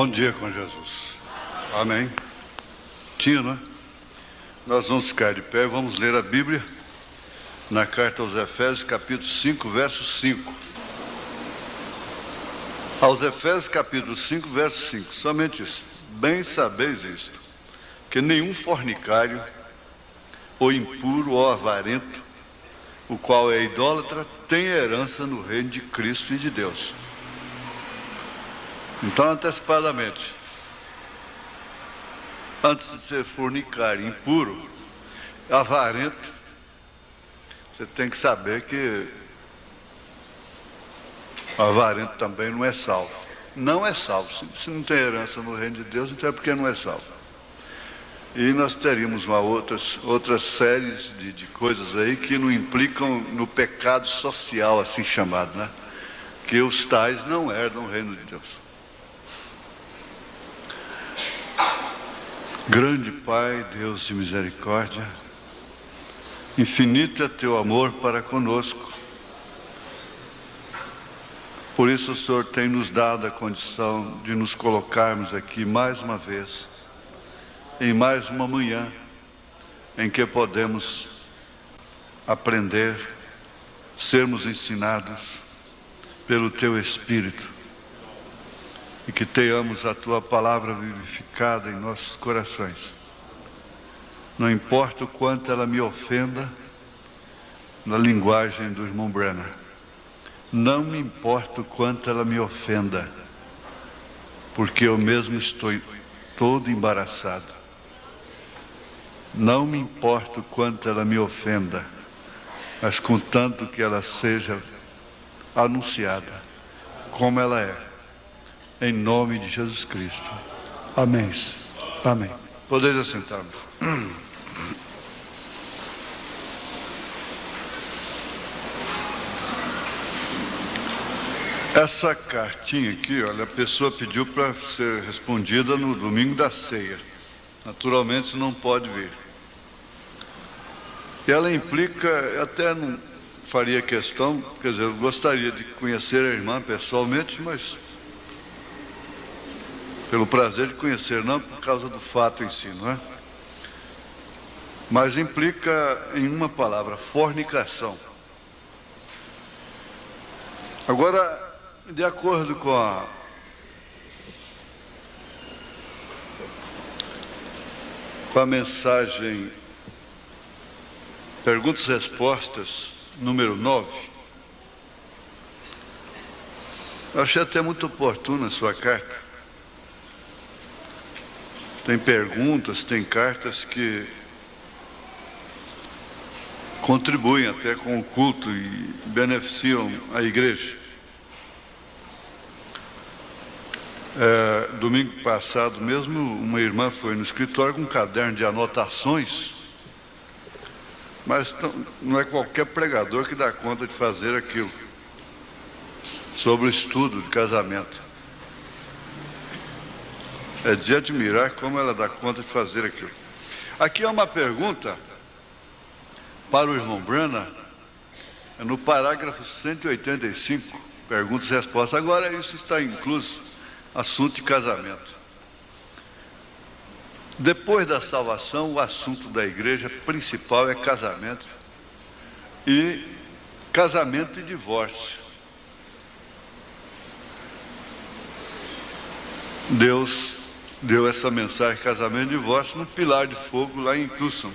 Bom dia com Jesus. Amém. Tinha, não é? Nós vamos ficar de pé e vamos ler a Bíblia na carta aos Efésios, capítulo 5, verso 5. Aos Efésios, capítulo 5, verso 5. Somente isso. Bem sabeis isto, que nenhum fornicário, ou impuro, ou avarento, o qual é idólatra, tem herança no reino de Cristo e de Deus. Então, antecipadamente, antes de ser fornicário, impuro, avarento, você tem que saber que avarento também não é salvo. Não é salvo. Se não tem herança no reino de Deus, então é porque não é salvo. E nós teríamos outras séries de coisas aí que não implicam no pecado social, assim chamado, né? Que os tais não herdam o reino de Deus. Grande Pai, Deus de misericórdia, infinito é teu amor para conosco. Por isso o Senhor tem nos dado a condição de nos colocarmos aqui mais uma vez, em mais uma manhã, em que podemos aprender, sermos ensinados pelo teu Espírito, e que tenhamos a tua palavra vivificada em nossos corações. Não importa o quanto ela me ofenda, na linguagem do irmão Brenner. Não me importa o quanto ela me ofenda, porque eu mesmo estou todo embaraçado. Não me importa o quanto ela me ofenda, mas contanto que ela seja anunciada como ela é. Em nome de Jesus Cristo. Amém. Amém. Podeis assentar-vos. Essa cartinha aqui, olha, a pessoa pediu para ser respondida no domingo da ceia. Naturalmente não pode vir. E ela implica, eu até não faria questão, quer dizer, eu gostaria de conhecer a irmã pessoalmente, mas pelo prazer de conhecer, não por causa do fato em si, não é? Mas implica em uma palavra, fornicação. Agora, de acordo com a mensagem Perguntas e Respostas, número 9, eu achei até muito oportuna a sua carta. Tem perguntas, tem cartas que contribuem até com o culto e beneficiam a igreja. Domingo passado mesmo, uma irmã foi no escritório com um caderno de anotações, mas não é qualquer pregador que dá conta de fazer aquilo, sobre o estudo de casamento. É de admirar como ela dá conta de fazer aquilo. Aqui é uma pergunta para o irmão Branham, no parágrafo 185, perguntas e respostas. Agora isso está incluso, assunto de casamento. Depois da salvação, o assunto da igreja principal é casamento e divórcio. Deus deu essa mensagem, casamento e divórcio, no Pilar de Fogo, lá em Tucson,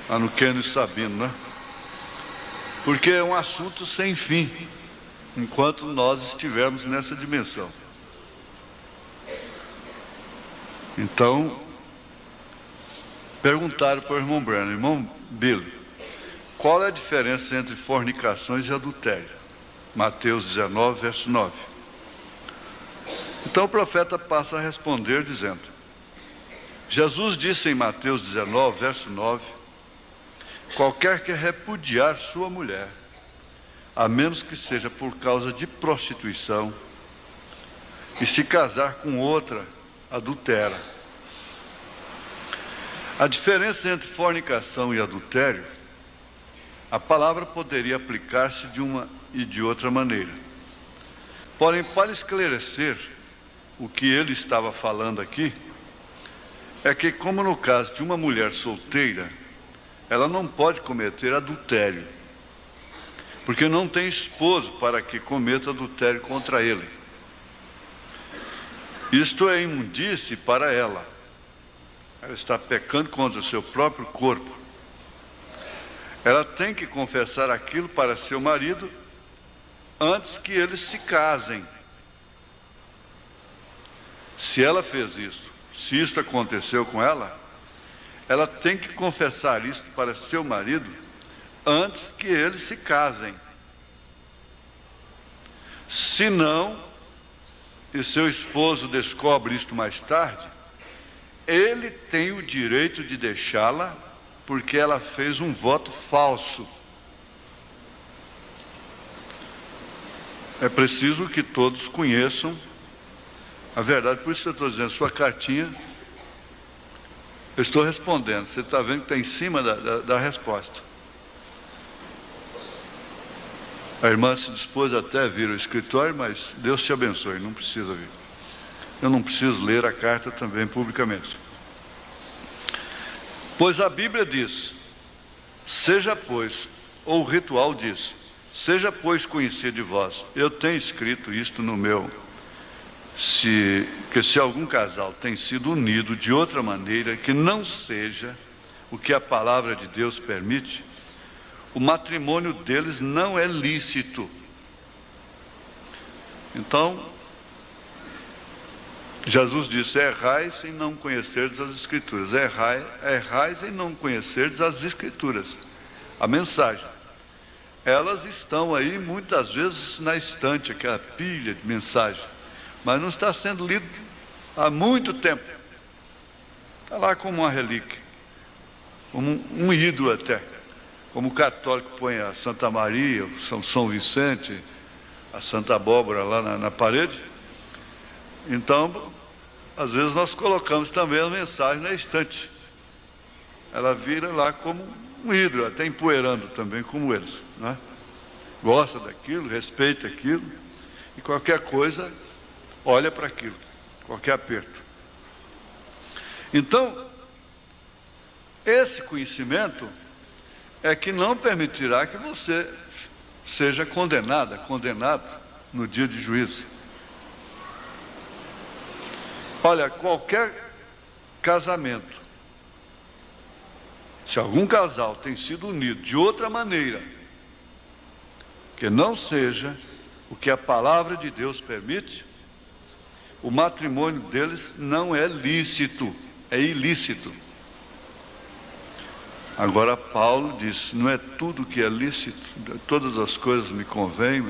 lá no Kennedy Sabino, né? Porque é um assunto sem fim, enquanto nós estivermos nessa dimensão. Então, perguntaram para o irmão Brenner, irmão Billy, qual é a diferença entre fornicações e adultério? Mateus 19, verso 9. Então o profeta passa a responder dizendo, Jesus disse em Mateus 19, verso 9, qualquer que repudiar sua mulher, a menos que seja por causa de prostituição, e se casar com outra, adultera. A diferença entre fornicação e adultério, a palavra poderia aplicar-se de uma e de outra maneira. Porém, para esclarecer o que ele estava falando aqui é que, como no caso de uma mulher solteira, ela não pode cometer adultério, porque não tem esposo para que cometa adultério contra ele. Isto é imundície para ela. Ela está pecando contra o seu próprio corpo. Ela tem que confessar aquilo para seu marido antes que eles se casem. Se ela fez isso, se isso aconteceu com ela, ela tem que confessar isso para seu marido antes que eles se casem. Se não, e seu esposo descobre isto mais tarde, ele tem o direito de deixá-la porque ela fez um voto falso. É preciso que todos conheçam a verdade. Por isso eu estou dizendo, sua cartinha, eu estou respondendo. Você está vendo que está em cima da resposta. A irmã se dispôs até a vir ao escritório, mas Deus te abençoe, não precisa vir. Eu não preciso ler a carta também publicamente. Pois a Bíblia diz, seja pois, ou o ritual diz, seja pois conhecido de vós. Eu tenho escrito isto no meu, que se algum casal tem sido unido de outra maneira que não seja o que a palavra de Deus permite, o matrimônio deles não é lícito. Então, Jesus disse, errais em não conhecerdes as Escrituras. Errais em não conhecerdes as Escrituras. A mensagem. Elas estão aí muitas vezes na estante, aquela pilha de mensagem, mas não está sendo lido há muito tempo. Está lá como uma relíquia, como um ídolo até. Como o católico põe a Santa Maria, o São Vicente, a Santa Abóbora lá na parede. Então, às vezes nós colocamos também a mensagem na estante. Ela vira lá como um ídolo, até empoeirando também como eles, né? Gosta daquilo, respeita aquilo, e qualquer coisa, olha para aquilo, qualquer aperto. Então, esse conhecimento é que não permitirá que você seja condenado no dia de juízo. Olha, qualquer casamento, se algum casal tem sido unido de outra maneira, que não seja o que a palavra de Deus permite, o matrimônio deles não é lícito, é ilícito. Agora Paulo diz, não é tudo que é lícito, todas as coisas me convêm,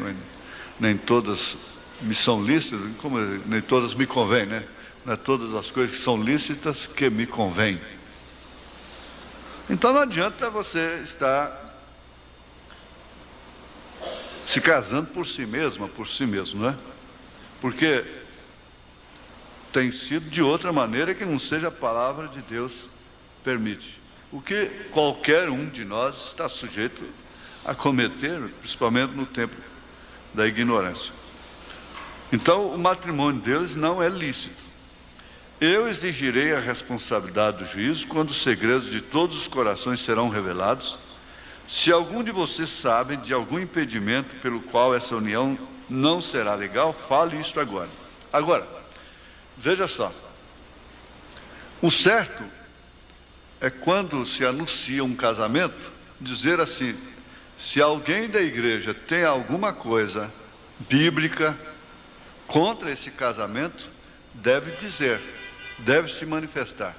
nem todas me são lícitas, como nem todas me convêm, né? Não é todas as coisas que são lícitas que me convêm. Então não adianta você estar se casando por si mesma, por si mesmo, não é? Porque tem sido de outra maneira que não seja a palavra de Deus permite. O que qualquer um de nós está sujeito a cometer, principalmente no tempo da ignorância. Então, o matrimônio deles não é lícito. Eu exigirei a responsabilidade do juízo quando os segredos de todos os corações serão revelados. Se algum de vocês sabe de algum impedimento pelo qual essa união não será legal, fale isto agora. Agora, veja só. O certo é quando se anuncia um casamento, dizer assim, se alguém da igreja tem alguma coisa bíblica contra esse casamento, deve dizer, deve se manifestar.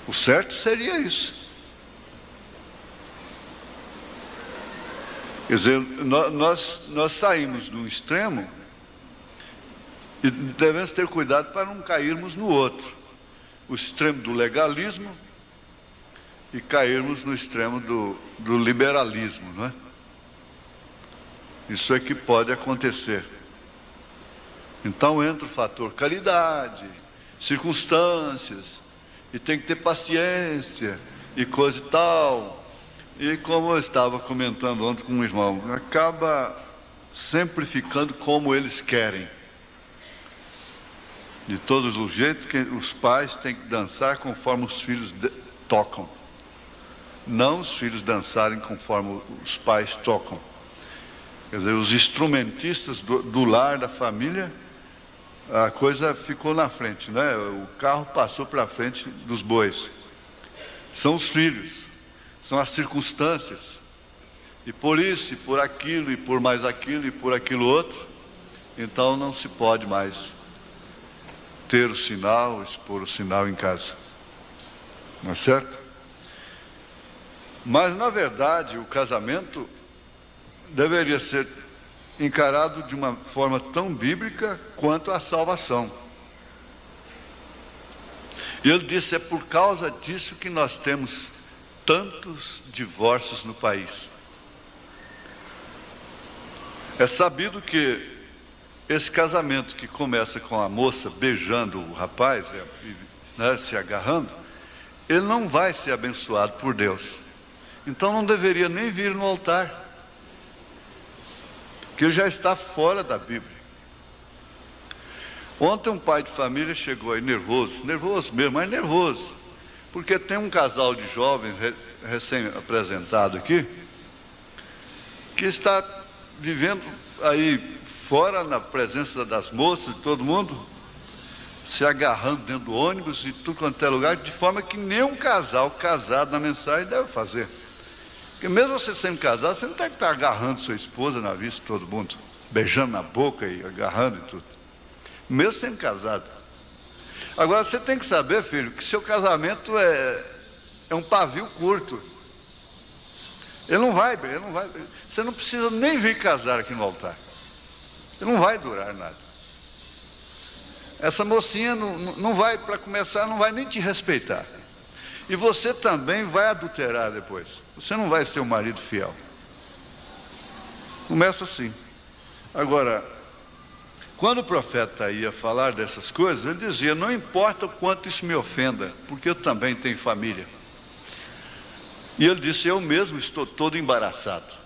O certo seria isso. Quer dizer, nós saímos de um extremo e devemos ter cuidado para não cairmos no outro. O extremo do legalismo e cairmos no extremo do liberalismo, não é? Isso é que pode acontecer. Então entra o fator caridade, circunstâncias, e tem que ter paciência, e coisa e tal. E como eu estava comentando ontem com um irmão, acaba sempre ficando como eles querem. De todos os jeitos que os pais têm que dançar conforme os filhos tocam. Não os filhos dançarem conforme os pais tocam. Quer dizer, os instrumentistas do lar, da família, a coisa ficou na frente, né? O carro passou para frente dos bois. São os filhos, são as circunstâncias. E por isso, e por aquilo, e por mais aquilo, e por aquilo outro, então não se pode mais ter o sinal, expor o sinal em casa. Não é certo? Mas, na verdade, o casamento deveria ser encarado de uma forma tão bíblica quanto a salvação. E ele disse, é por causa disso que nós temos tantos divórcios no país. É sabido que esse casamento que começa com a moça beijando o rapaz, né, se agarrando, ele não vai ser abençoado por Deus. Então não deveria nem vir no altar, porque ele já está fora da Bíblia. Ontem um pai de família chegou aí nervoso mesmo, mas nervoso, porque tem um casal de jovens recém-apresentado aqui, que está vivendo aí fora, na presença das moças, de todo mundo, se agarrando dentro do ônibus e tudo quanto é lugar, de forma que nenhum casal casado na mensagem deve fazer. Porque mesmo você sendo casado, você não tem que estar agarrando sua esposa na vista de todo mundo, beijando na boca e agarrando e tudo. Mesmo sendo casado. Agora você tem que saber, filho, que seu casamento é um pavio curto. Ele não vai. Você não precisa nem vir casar aqui no altar. Ele não vai durar nada. Essa mocinha não vai, para começar, não vai nem te respeitar. E você também vai adulterar depois. Você não vai ser um marido fiel. Começa assim. Agora, quando o profeta ia falar dessas coisas, ele dizia, não importa o quanto isso me ofenda, porque eu também tenho família. E ele disse, eu mesmo estou todo embaraçado.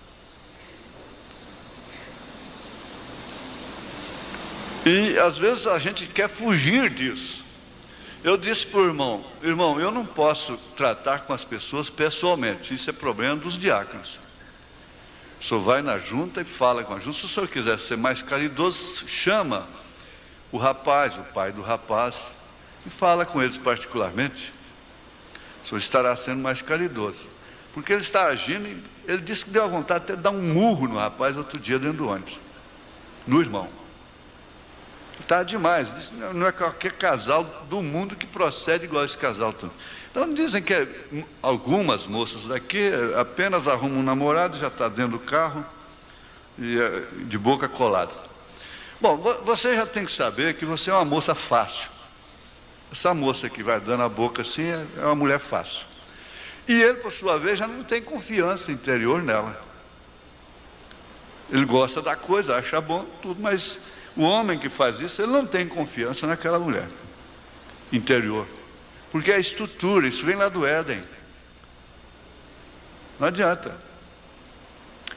E às vezes a gente quer fugir disso. Eu disse para o irmão, eu não posso tratar com as pessoas pessoalmente, isso é problema dos diáconos. O senhor vai na junta e fala com a junta. Se o senhor quiser ser mais caridoso, chama o rapaz, o pai do rapaz, e fala com eles particularmente. O senhor estará sendo mais caridoso. Porque ele está agindo, ele disse que deu a vontade até de dar um murro no rapaz outro dia dentro do ônibus, no irmão. Está demais, não é qualquer casal do mundo que procede igual esse casal. Então dizem que algumas moças daqui apenas arrumam um namorado, já está dentro do carro, e de boca colada. Bom, você já tem que saber que você é uma moça fácil. Essa moça que vai dando a boca assim é uma mulher fácil. E ele, por sua vez, já não tem confiança interior nela. Ele gosta da coisa, acha bom, tudo, mas o homem que faz isso, ele não tem confiança naquela mulher interior. Porque a estrutura, isso vem lá do Éden. Não adianta.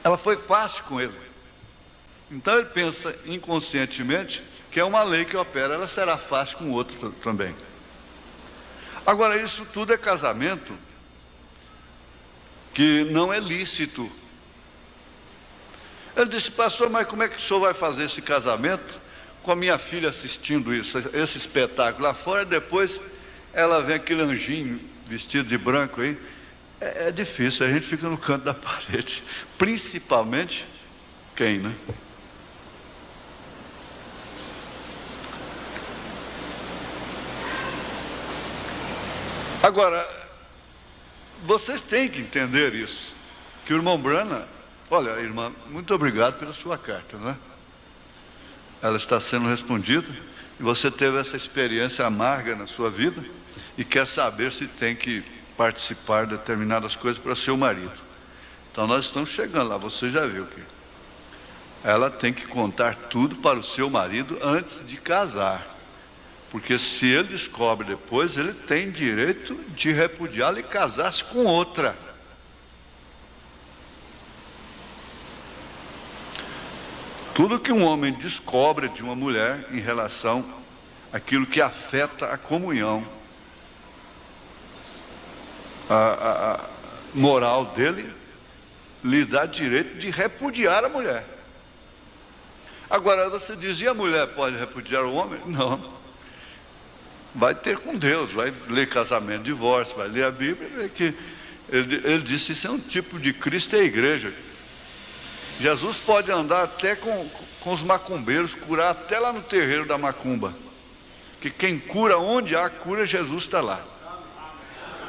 Ela foi fácil com ele. Então ele pensa inconscientemente que é uma lei que opera, ela será fácil com o outro também. Agora, isso tudo é casamento que não é lícito. Ele disse, pastor, mas como é que o senhor vai fazer esse casamento com a minha filha assistindo isso, esse espetáculo lá fora, e depois ela vem aquele anjinho vestido de branco aí? É difícil, a gente fica no canto da parede, principalmente quem, né? Agora, vocês têm que entender isso, que o irmão Branham, olha, irmã, muito obrigado pela sua carta, não é? Ela está sendo respondida, e você teve essa experiência amarga na sua vida, e quer saber se tem que participar de determinadas coisas para seu marido. Então nós estamos chegando lá, você já viu que ela tem que contar tudo para o seu marido antes de casar. Porque se ele descobre depois, ele tem direito de repudiá-la e casar-se com outra. Tudo que um homem descobre de uma mulher em relação aquilo que afeta a comunhão, a moral dele, lhe dá direito de repudiar a mulher. Agora você diz, e a mulher pode repudiar o homem? Não. Vai ter com Deus, vai ler casamento, divórcio, vai ler a Bíblia, ver que ele disse, isso é um tipo de Cristo e a igreja. Jesus pode andar até com os macumbeiros, curar até lá no terreiro da macumba. Que quem cura, onde há cura, Jesus está lá.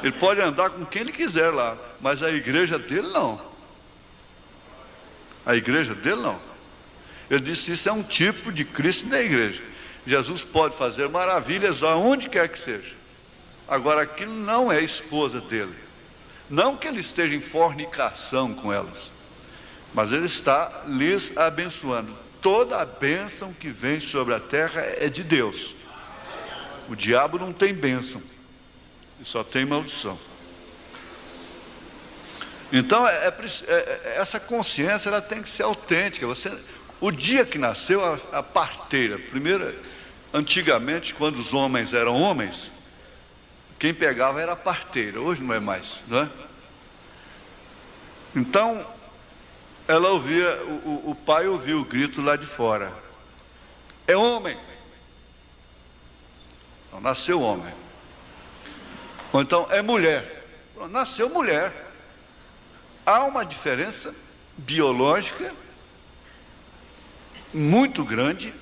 Ele pode andar com quem ele quiser lá, mas a igreja dele não. A igreja dele não. Ele disse, isso é um tipo de Cristo na igreja. Jesus pode fazer maravilhas aonde quer que seja. Agora, aquilo não é esposa dele. Não que ele esteja em fornicação com elas, mas ele está lhes abençoando. Toda a bênção que vem sobre a terra é de Deus. O diabo não tem bênção, só tem maldição. Então, essa consciência ela tem que ser autêntica. O dia que nasceu a parteira, primeiro, antigamente, quando os homens eram homens, quem pegava era a parteira. Hoje não é mais, não é? Então, ela ouvia, o pai ouvia o grito lá de fora: é homem. Então, nasceu homem. Ou então, é mulher. Nasceu mulher. Há uma diferença biológica muito grande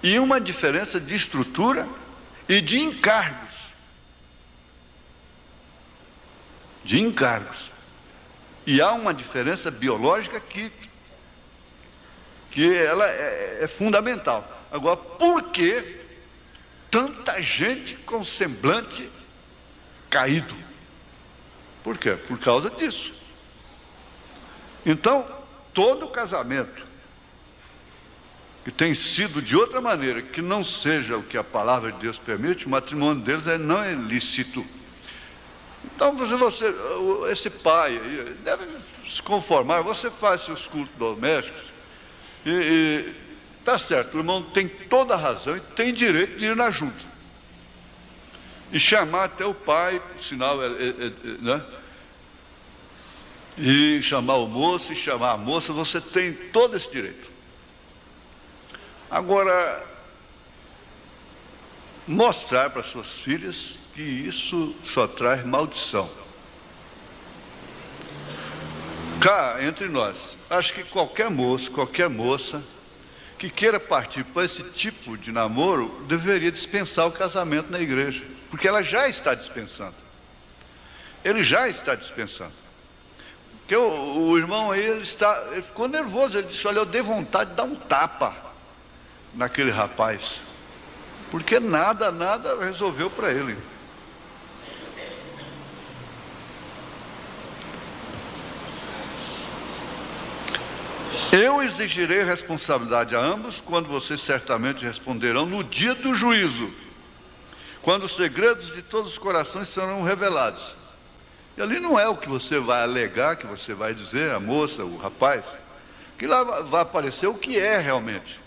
e uma diferença de estrutura e de encargos. De encargos. E há uma diferença biológica que ela é fundamental. Agora, por que tanta gente com semblante caído? Por quê? Por causa disso. Então, todo casamento que tem sido de outra maneira, que não seja o que a palavra de Deus permite, o matrimônio deles não é lícito. Então, esse pai aí, deve se conformar. Você faz seus cultos domésticos e está certo, o irmão tem toda a razão e tem direito de ir na junta e chamar até o pai, o sinal né? E chamar o moço e chamar a moça, você tem todo esse direito. Agora, mostrar para suas filhas que isso só traz maldição. Cá, entre nós, acho que qualquer moço, qualquer moça que queira partir para esse tipo de namoro, deveria dispensar o casamento na igreja, porque ela já está dispensando. Ele já está dispensando. Porque o irmão aí, ele ficou nervoso, ele disse, olha, eu dei vontade de dar um tapa naquele rapaz, porque nada resolveu para ele. Eu exigirei responsabilidade a ambos, quando vocês certamente responderão no dia do juízo, quando os segredos de todos os corações serão revelados. E ali não é o que você vai alegar, que você vai dizer, a moça, o rapaz, que lá vai aparecer o que é realmente.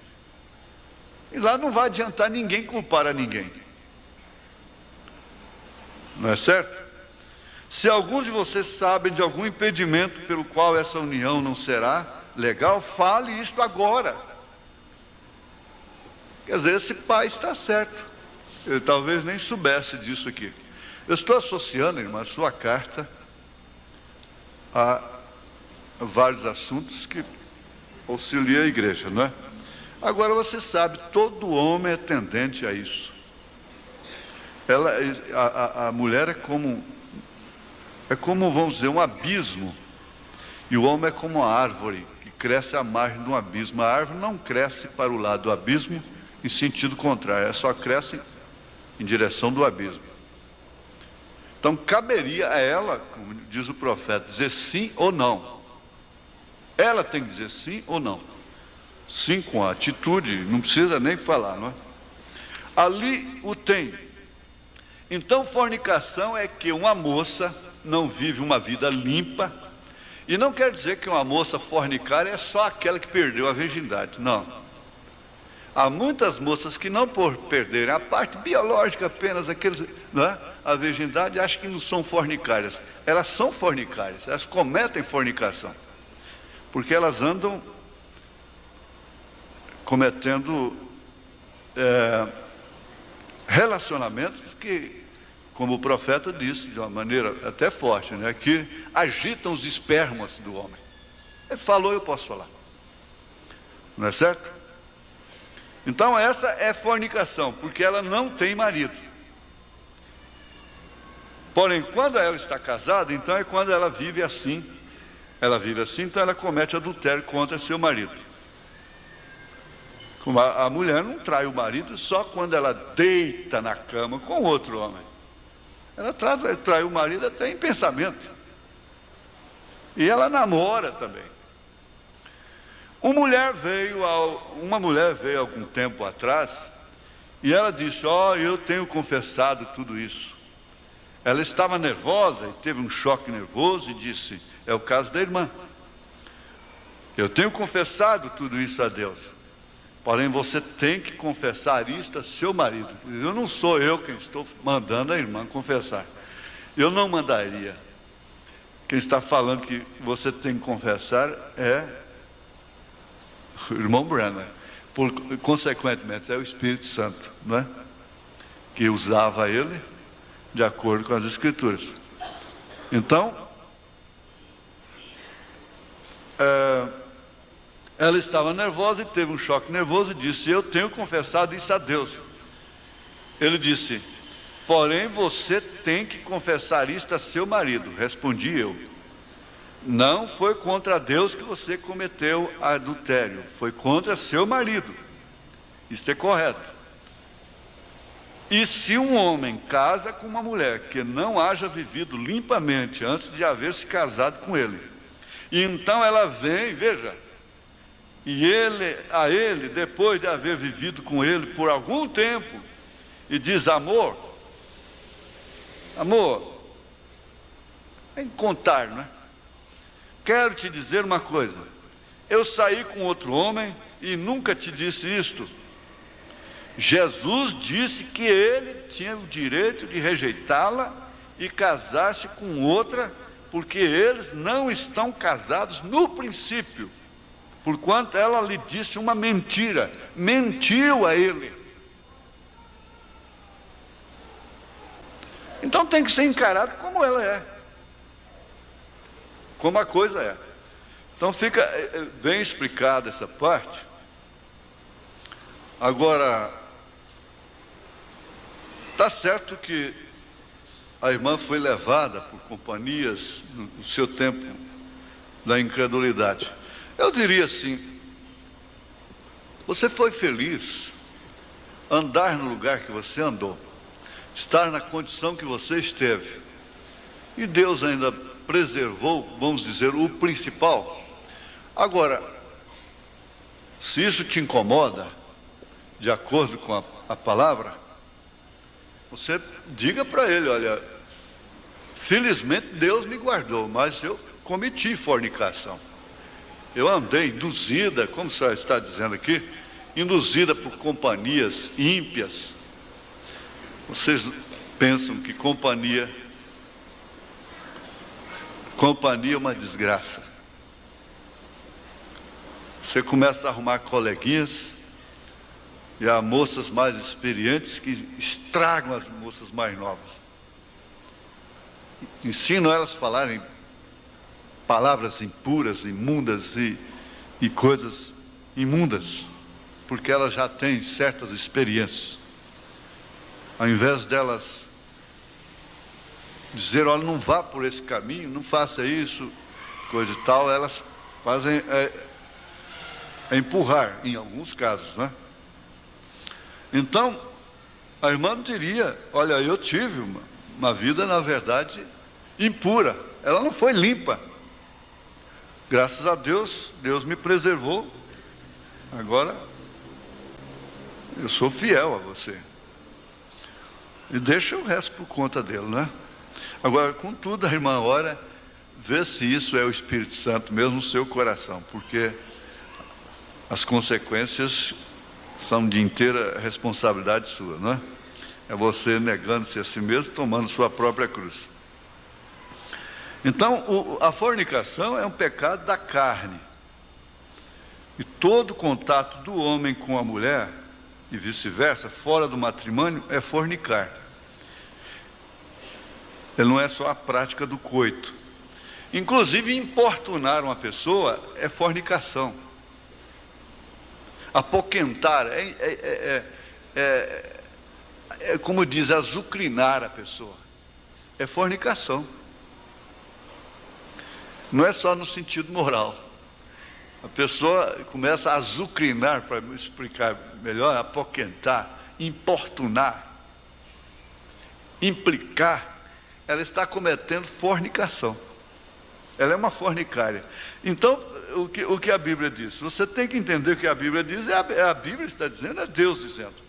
E lá não vai adiantar ninguém culpar a ninguém. Não é certo? Se alguns de vocês sabem de algum impedimento pelo qual essa união não será legal, fale isto agora. Quer dizer, esse pai está certo. Ele talvez nem soubesse disso aqui. Eu estou associando, irmã, a sua carta a vários assuntos que auxiliam a igreja, não é? Agora você sabe, todo homem é tendente a isso. A mulher é como, vamos dizer, um abismo. E o homem é como uma árvore que cresce à margem de um abismo. A árvore não cresce para o lado do abismo em sentido contrário, ela só cresce em direção do abismo. Então caberia a ela, como diz o profeta, dizer sim ou não. Ela tem que dizer sim ou não. Sim com a atitude, não precisa nem falar, não é? Ali o tem. Então fornicação é que uma moça não vive uma vida limpa. E não quer dizer que uma moça fornicária é só aquela que perdeu a virgindade, não. Há muitas moças que não por perderem a parte biológica apenas, aqueles, não é? A virgindade, acham que não são fornicárias. Elas são fornicárias, elas cometem fornicação. Porque elas andam cometendo relacionamentos que, como o profeta disse, de uma maneira até forte, né, que agitam os espermas do homem. Ele falou, eu posso falar. Não é certo? Então essa é fornicação, porque ela não tem marido. Porém, quando ela está casada, então é quando ela vive assim. Ela vive assim, então ela comete adultério contra seu marido. Como a mulher não trai o marido só quando ela deita na cama com outro homem. Ela trai o marido até em pensamento. E ela namora também. Uma mulher veio algum tempo atrás e ela disse, eu tenho confessado tudo isso. Ela estava nervosa e teve um choque nervoso e disse, é o caso da irmã. Eu tenho confessado tudo isso a Deus. Porém, você tem que confessar isto a seu marido. Eu não sou eu quem estou mandando a irmã confessar. Eu não mandaria. Quem está falando que você tem que confessar é o irmão Brenner. Consequentemente, é o Espírito Santo, não é? Que usava ele de acordo com as Escrituras. Então, ela estava nervosa e teve um choque nervoso e disse, eu tenho confessado isso a Deus. Ele disse, porém você tem que confessar isto a seu marido. Respondi eu, não foi contra Deus que você cometeu adultério, foi contra seu marido. Isto é correto. E se um homem casa com uma mulher que não haja vivido limpamente antes de haver se casado com ele, e então ela vem, veja, e ele, depois de haver vivido com ele por algum tempo, e diz, amor, tem que contar, não é? Quero te dizer uma coisa, eu saí com outro homem e nunca te disse isto. Jesus disse que ele tinha o direito de rejeitá-la e casar-se com outra, porque eles não estão casados no princípio, porquanto ela lhe disse uma mentira, mentiu a ele. Então tem que ser encarado como ela é, como a coisa é. Então fica bem explicada essa parte. Agora, está certo que a irmã foi levada por companhias no seu tempo da incredulidade. Eu diria assim, você foi feliz andar no lugar que você andou, estar na condição que você esteve, e Deus ainda preservou, vamos dizer, o principal. Agora, se isso te incomoda, de acordo com a palavra, você diga para ele, olha, felizmente Deus me guardou, mas eu cometi fornicação. Eu andei induzida, como o senhor está dizendo aqui, induzida por companhias ímpias. Vocês pensam que companhia é uma desgraça. Você começa a arrumar coleguinhas, e há moças mais experientes que estragam as moças mais novas. Ensinam elas a falarem palavras impuras, imundas e coisas imundas, porque elas já têm certas experiências. Ao invés delas dizer, olha, não vá por esse caminho, não faça isso, coisa e tal, elas fazem empurrar, em alguns casos, né? Então, a irmã diria, olha, eu tive uma vida, na verdade, impura. Ela não foi limpa. Graças a Deus, Deus me preservou. Agora, eu sou fiel a você. E deixa o resto por conta dele, né? Agora, contudo, a irmã ora, vê se isso é o Espírito Santo mesmo no seu coração, porque as consequências são de inteira responsabilidade sua, não é? É você negando-se a si mesmo, tomando sua própria cruz. Então, a fornicação é um pecado da carne. E todo contato do homem com a mulher, e vice-versa, fora do matrimônio, é fornicar. Ele não é só a prática do coito. Inclusive, importunar uma pessoa é fornicação. Apoquentar é como diz, azucrinar a pessoa. É fornicação. Não é só no sentido moral. A pessoa começa a azucrinar, para me explicar melhor, apoquentar, importunar, implicar. Ela está cometendo fornicação. Ela é uma fornicária. Então, o que a Bíblia diz? Você tem que entender o que a Bíblia diz. A Bíblia está dizendo, é Deus dizendo.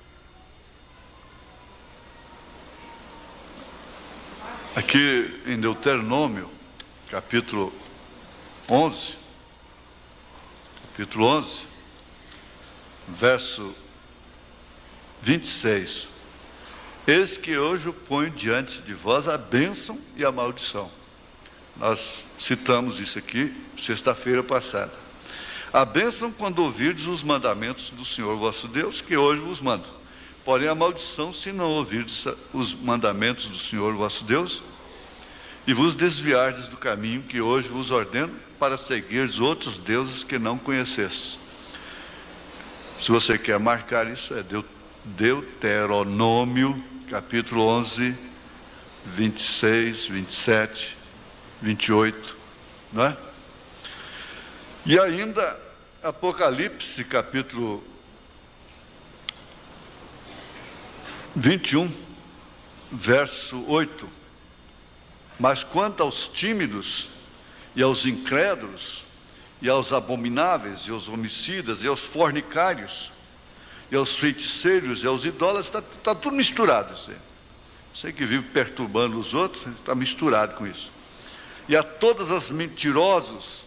Aqui em Deuteronômio, capítulo 11, verso 26. Eis que hoje eu ponho diante de vós a bênção e a maldição. Nós citamos isso aqui sexta-feira passada. A bênção quando ouvirdes os mandamentos do Senhor vosso Deus, que hoje vos mando. Porém a maldição se não ouvirdes os mandamentos do Senhor vosso Deus, e vos desviardes do caminho que hoje vos ordeno, para seguirdes outros deuses que não conhecestes. Se você quer marcar isso, é Deuteronômio, capítulo 11, 26, 27, 28, não é? E ainda, Apocalipse, capítulo 21, verso 8. Mas quanto aos tímidos, e aos incrédulos, e aos abomináveis, e aos homicidas, e aos fornicários, e aos feiticeiros, e aos idólatras, está tudo misturado isso aí. Você que vive perturbando os outros, está misturado com isso. E a todas as mentirosos,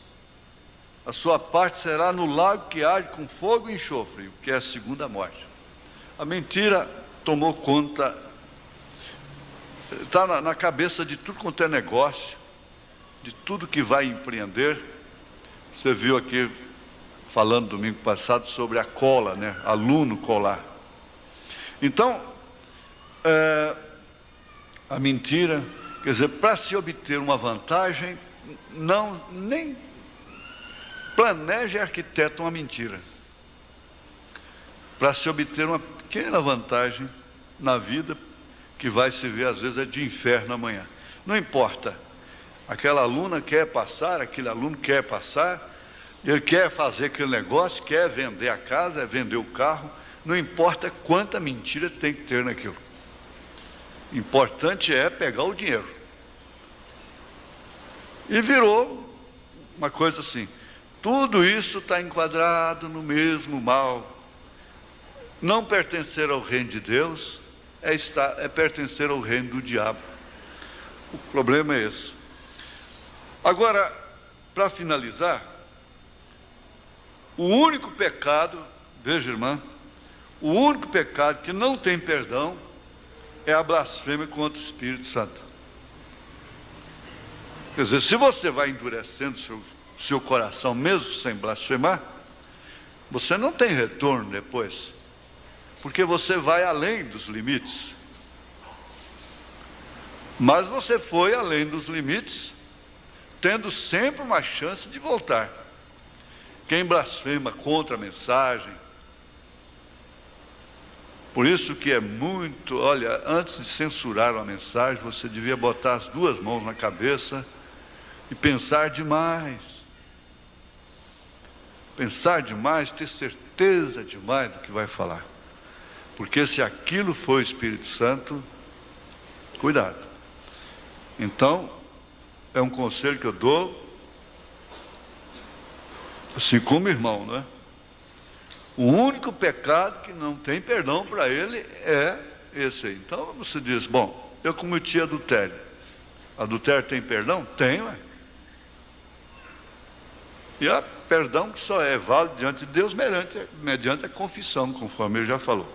a sua parte será no lago que arde com fogo e enxofre, o que é a segunda morte. A mentira tomou conta, está na cabeça de tudo quanto é negócio, de tudo que vai empreender. Você viu aqui, falando domingo passado, sobre a cola, né? Aluno colar. Então, a mentira, quer dizer, para se obter uma vantagem, nem planeja e arquiteta uma mentira. Para se obter uma pequena vantagem na vida, que vai se ver às vezes é de inferno amanhã. Não importa, aquela aluna quer passar, aquele aluno quer passar, ele quer fazer aquele negócio, quer vender a casa, vender o carro, não importa quanta mentira tem que ter naquilo. Importante é pegar o dinheiro. E virou uma coisa assim, tudo isso está enquadrado no mesmo mal. Não pertencer ao reino de Deus é pertencer ao reino do diabo. O problema é esse. Agora, para finalizar, o único pecado, veja, irmã, o único pecado que não tem perdão é a blasfêmia contra o Espírito Santo. Quer dizer, se você vai endurecendo seu coração mesmo sem blasfemar, você não tem retorno depois, porque você vai além dos limites. Mas você foi além dos limites, tendo sempre uma chance de voltar. Quem blasfema contra a mensagem, por isso que é muito, olha, antes de censurar uma mensagem, você devia botar as duas mãos na cabeça e pensar demais. Pensar demais, ter certeza demais do que vai falar. Porque se aquilo for o Espírito Santo, cuidado. Então, é um conselho que eu dou, assim como irmão, não é? O único pecado que não tem perdão para ele é esse aí. Então você diz, bom, eu cometi adultério. Adultério tem perdão? Tem, ué. E há perdão que só é válido diante de Deus mediante a confissão, conforme ele já falou.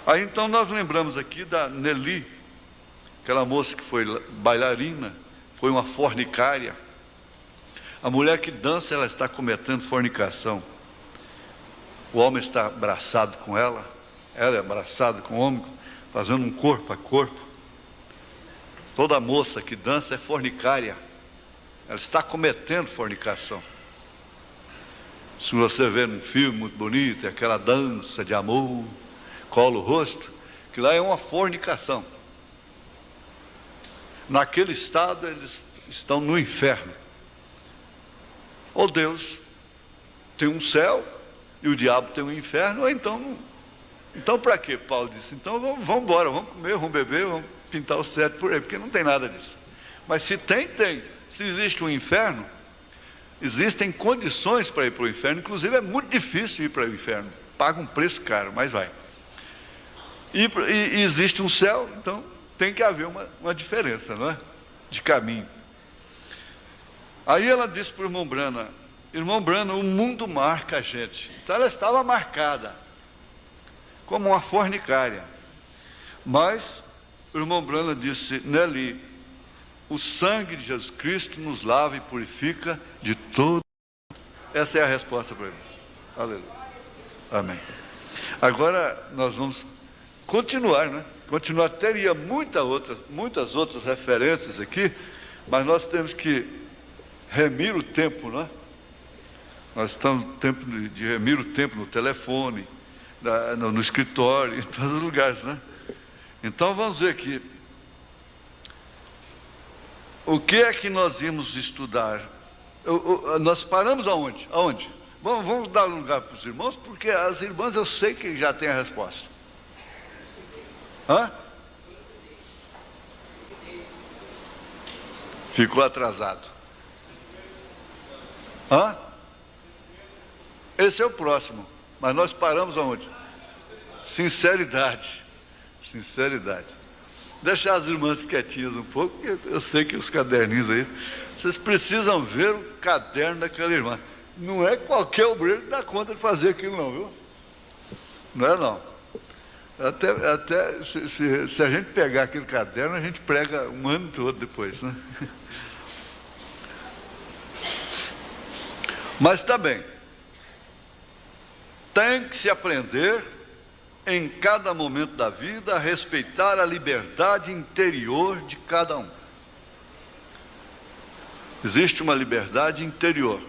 Aí então nós lembramos aqui da Nelly, aquela moça que foi bailarina, foi uma fornicária. A mulher que dança, ela está cometendo fornicação. O homem está abraçado com ela é abraçada com o homem, fazendo um corpo a corpo. Toda moça que dança é fornicária. Ela está cometendo fornicação. Se você vê num filme muito bonito, aquela dança de amor, cola o rosto, que lá é uma fornicação. Naquele estado eles estão no inferno. Ou Deus tem um céu e o diabo tem um inferno, ou então para quê? Paulo disse, então vamos embora, vamos comer, vamos beber, vamos pintar o céu por aí, porque não tem nada disso. Mas se tem. Se existe um inferno, existem condições para ir para o inferno, inclusive é muito difícil ir para o inferno, paga um preço caro, mas vai. E existe um céu, então tem que haver uma diferença, não é? De caminho. Aí ela disse para o irmão Brana, o mundo marca a gente. Então ela estava marcada como uma fornicária. Mas o irmão Brana disse, Nelly, o sangue de Jesus Cristo nos lava e purifica de todo. Essa é a resposta para ele. Aleluia. Amém. Agora nós vamos continuar, né? Continuar, teria muitas outras referências aqui, mas nós temos que remir o tempo, né? Nós estamos no tempo de remir o tempo no telefone, no escritório, em todos os lugares, né? Então vamos ver aqui. O que é que nós íamos estudar? Nós paramos aonde? Aonde? Vamos dar lugar para os irmãos, porque as irmãs eu sei que já têm a resposta. Hã? Ficou atrasado. Hã? Esse é o próximo. Mas nós paramos aonde? Sinceridade. Sinceridade. Deixar as irmãs quietinhas um pouco, porque eu sei que os caderninhos aí, vocês precisam ver o caderno daquela irmã. Não é qualquer obreiro que dá conta de fazer aquilo não, viu? Não é não. Até se a gente pegar aquele caderno, a gente prega um ano todo depois, né? Mas está bem. Tem que se aprender em cada momento da vida a respeitar a liberdade interior de cada um. Existe uma liberdade interior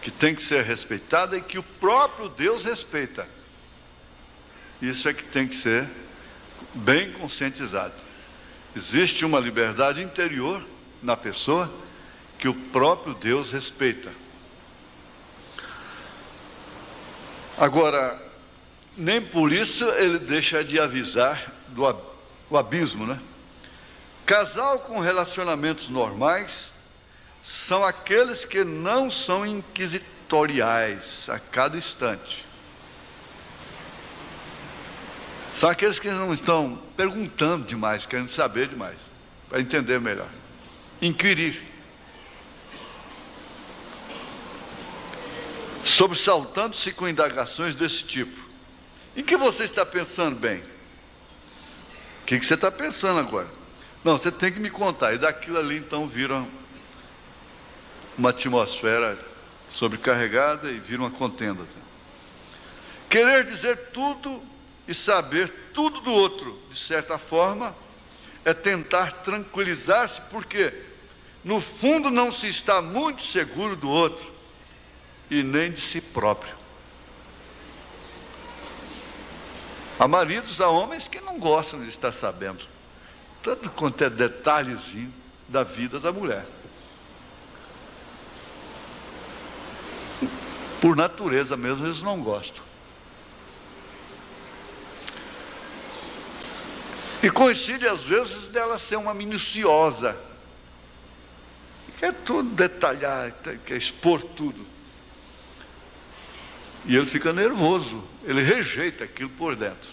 que tem que ser respeitada e que o próprio Deus respeita. Isso é que tem que ser bem conscientizado. Existe uma liberdade interior na pessoa que o próprio Deus respeita. Agora, nem por isso ele deixa de avisar do abismo, né? Casal com relacionamentos normais são aqueles que não são inquisitoriais a cada instante. São aqueles que não estão perguntando demais, querendo saber demais, para entender melhor. Inquirir. Sobressaltando-se com indagações desse tipo. Em que você está pensando, bem? O que você está pensando agora? Não, você tem que me contar. E daquilo ali, então, vira uma atmosfera sobrecarregada e vira uma contenda. Querer dizer tudo e saber tudo do outro, de certa forma, é tentar tranquilizar-se, porque, no fundo, não se está muito seguro do outro e nem de si próprio. Há maridos, há homens que não gostam de estar sabendo, tanto quanto é detalhezinho da vida da mulher. Por natureza mesmo, eles não gostam. E coincide, às vezes, dela ser uma minuciosa. Quer tudo detalhar, quer expor tudo. E ele fica nervoso, ele rejeita aquilo por dentro.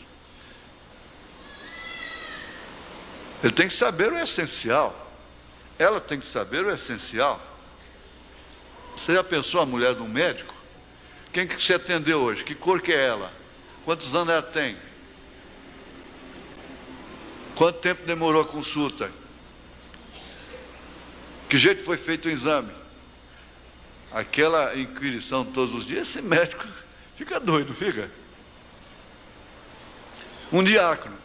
Ele tem que saber o essencial. Ela tem que saber o essencial. Você já pensou a mulher de um médico? Quem que você atendeu hoje? Que cor que é ela? Quantos anos ela tem? Quanto tempo demorou a consulta? Que jeito foi feito o exame? Aquela inquirição todos os dias, esse médico fica doido, fica. Um diácono.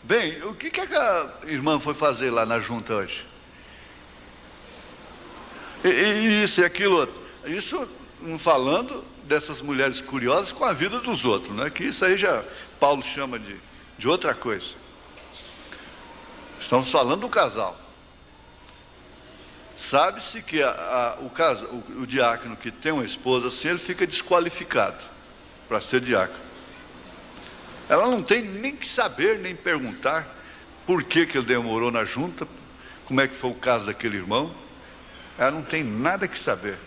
Bem, o que a irmã foi fazer lá na junta hoje? E isso e aquilo outro. Isso não falando dessas mulheres curiosas com a vida dos outros, né? Que isso aí já Paulo chama de outra coisa. Estamos falando do casal. Sabe-se que o diácono que tem uma esposa assim, ele fica desqualificado para ser diácono. Ela não tem nem que saber, nem perguntar por que ele demorou na junta, como é que foi o caso daquele irmão. Ela não tem nada que saber.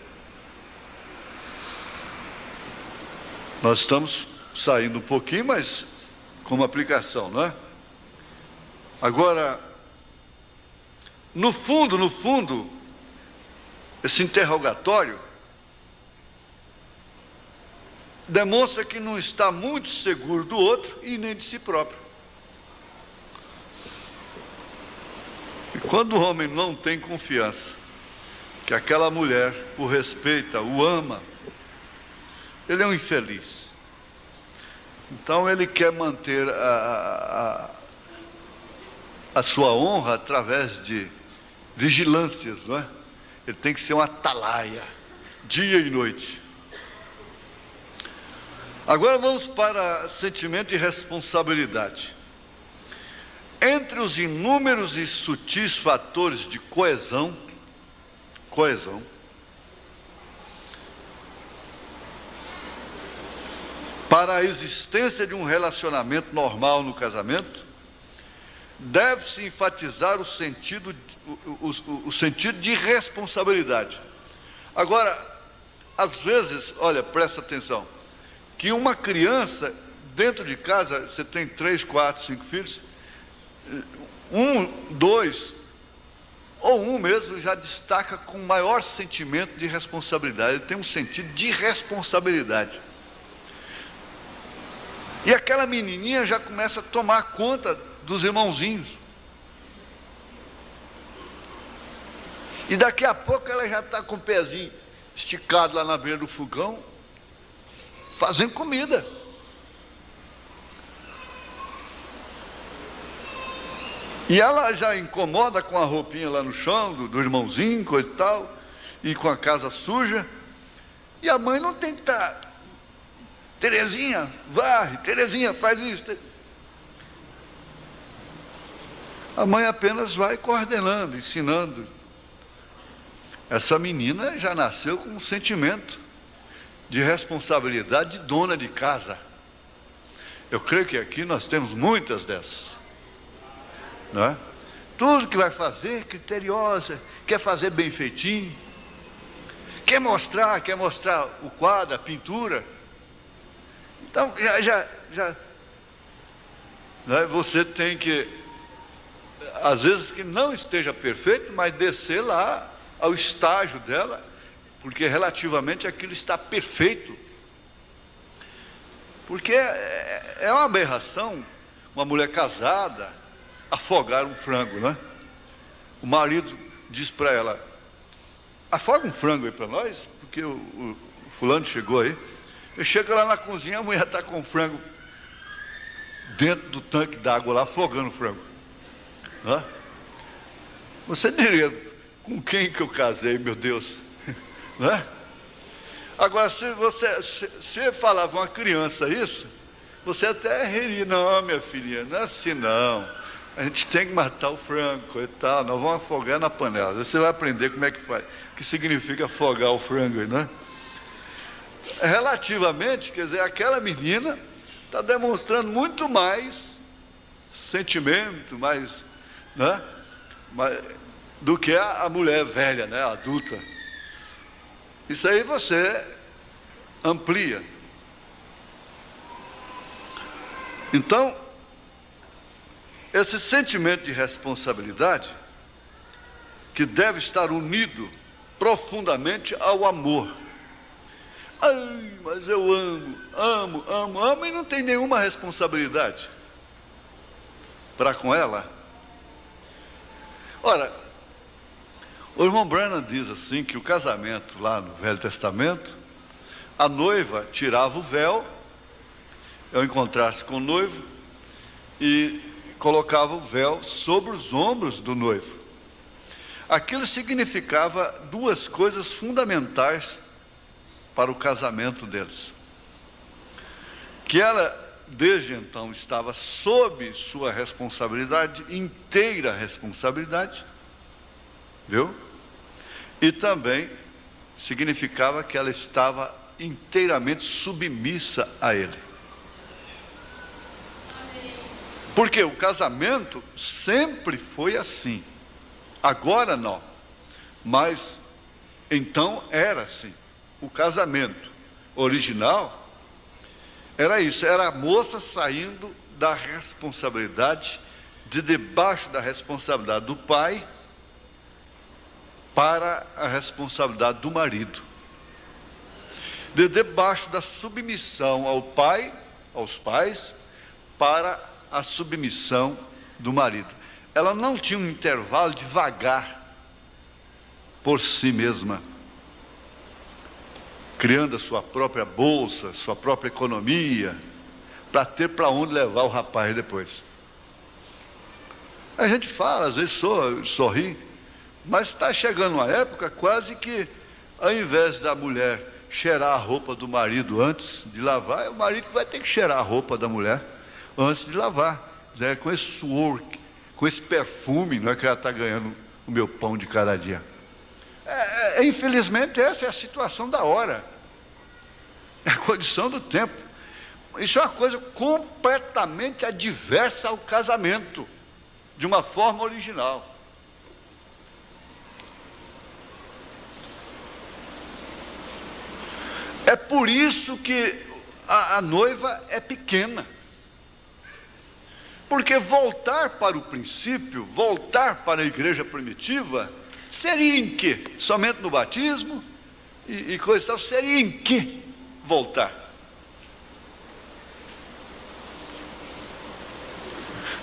Nós estamos saindo um pouquinho, mas com uma aplicação, não é? Agora, no fundo, esse interrogatório demonstra que não está muito seguro do outro e nem de si próprio. E quando o homem não tem confiança que aquela mulher o respeita, o ama, ele é um infeliz. Então ele quer manter a sua honra através de vigilâncias, não é? Ele tem que ser um atalaia, dia e noite. Agora vamos para sentimento de responsabilidade. Entre os inúmeros e sutis fatores de coesão, para a existência de um relacionamento normal no casamento, deve-se enfatizar o sentido de responsabilidade. Agora, às vezes, olha, presta atenção, que uma criança, dentro de casa, você tem 3, 4, 5 filhos, 1, 2, ou um mesmo, já destaca com maior sentimento de responsabilidade. Ele tem um sentido de responsabilidade. E aquela menininha já começa a tomar conta dos irmãozinhos. E daqui a pouco ela já está com o pezinho esticado lá na beira do fogão, fazendo comida. E ela já incomoda com a roupinha lá no chão, do irmãozinho, coisa e tal, e com a casa suja. E a mãe não tem que estar, Terezinha, varre, Terezinha, faz isso. A mãe apenas vai coordenando, ensinando. Essa menina já nasceu com um sentimento de responsabilidade de dona de casa. Eu creio que aqui nós temos muitas dessas. Não é? Tudo que vai fazer, criteriosa, quer fazer bem feitinho, quer mostrar o quadro, a pintura. Então, não é? Você tem que, às vezes que não esteja perfeito, mas descer lá ao estágio dela, porque relativamente aquilo está perfeito. Porque é uma aberração uma mulher casada afogar um frango, né? O marido diz para ela: afoga um frango aí para nós, porque o fulano chegou aí. Eu chego lá na cozinha, a mulher está com o frango dentro do tanque d'água lá, afogando o frango, né? Você diria: com quem que eu casei, meu Deus? Né? Agora, se você falava uma criança isso, você até riria: não, minha filhinha, não é assim não. A gente tem que matar o frango e tal, nós vamos afogar na panela. Você vai aprender como é que faz, o que significa afogar o frango, né? Relativamente, quer dizer, aquela menina está demonstrando muito mais sentimento, mais, né? Do que a mulher velha, né? Adulta. Isso aí você amplia. Então, esse sentimento de responsabilidade, que deve estar unido profundamente ao amor. Ai, mas eu amo, e não tem nenhuma responsabilidade para com ela. Ora, o irmão Branham diz assim, que o casamento lá no Velho Testamento, a noiva tirava o véu, ao encontrar-se com o noivo, e colocava o véu sobre os ombros do noivo. Aquilo significava duas coisas fundamentais para o casamento deles: que ela, desde então, estava sob sua responsabilidade, inteira responsabilidade, viu? E também significava que ela estava inteiramente submissa a ele. Porque o casamento sempre foi assim. Agora não, mas então era assim. O casamento original era isso, era a moça saindo da responsabilidade, de debaixo da responsabilidade do pai, para a responsabilidade do marido, de debaixo da submissão ao pai, aos pais, para a submissão do marido. Ela não tinha um intervalo de vagar por si mesma, criando a sua própria bolsa, sua própria economia, para ter para onde levar o rapaz depois. A gente fala, às vezes sorri, mas está chegando uma época quase que, ao invés da mulher cheirar a roupa do marido antes de lavar, é o marido que vai ter que cheirar a roupa da mulher antes de lavar, né? Com esse suor, com esse perfume, não é que ela está ganhando o meu pão de cada dia. Infelizmente, essa é a situação da hora, é a condição do tempo. Isso é uma coisa completamente adversa ao casamento, de uma forma original. É por isso que a noiva é pequena. Porque voltar para o princípio, voltar para a igreja primitiva, seria em quê? Somente no batismo e coisa tal, seria em quê voltar?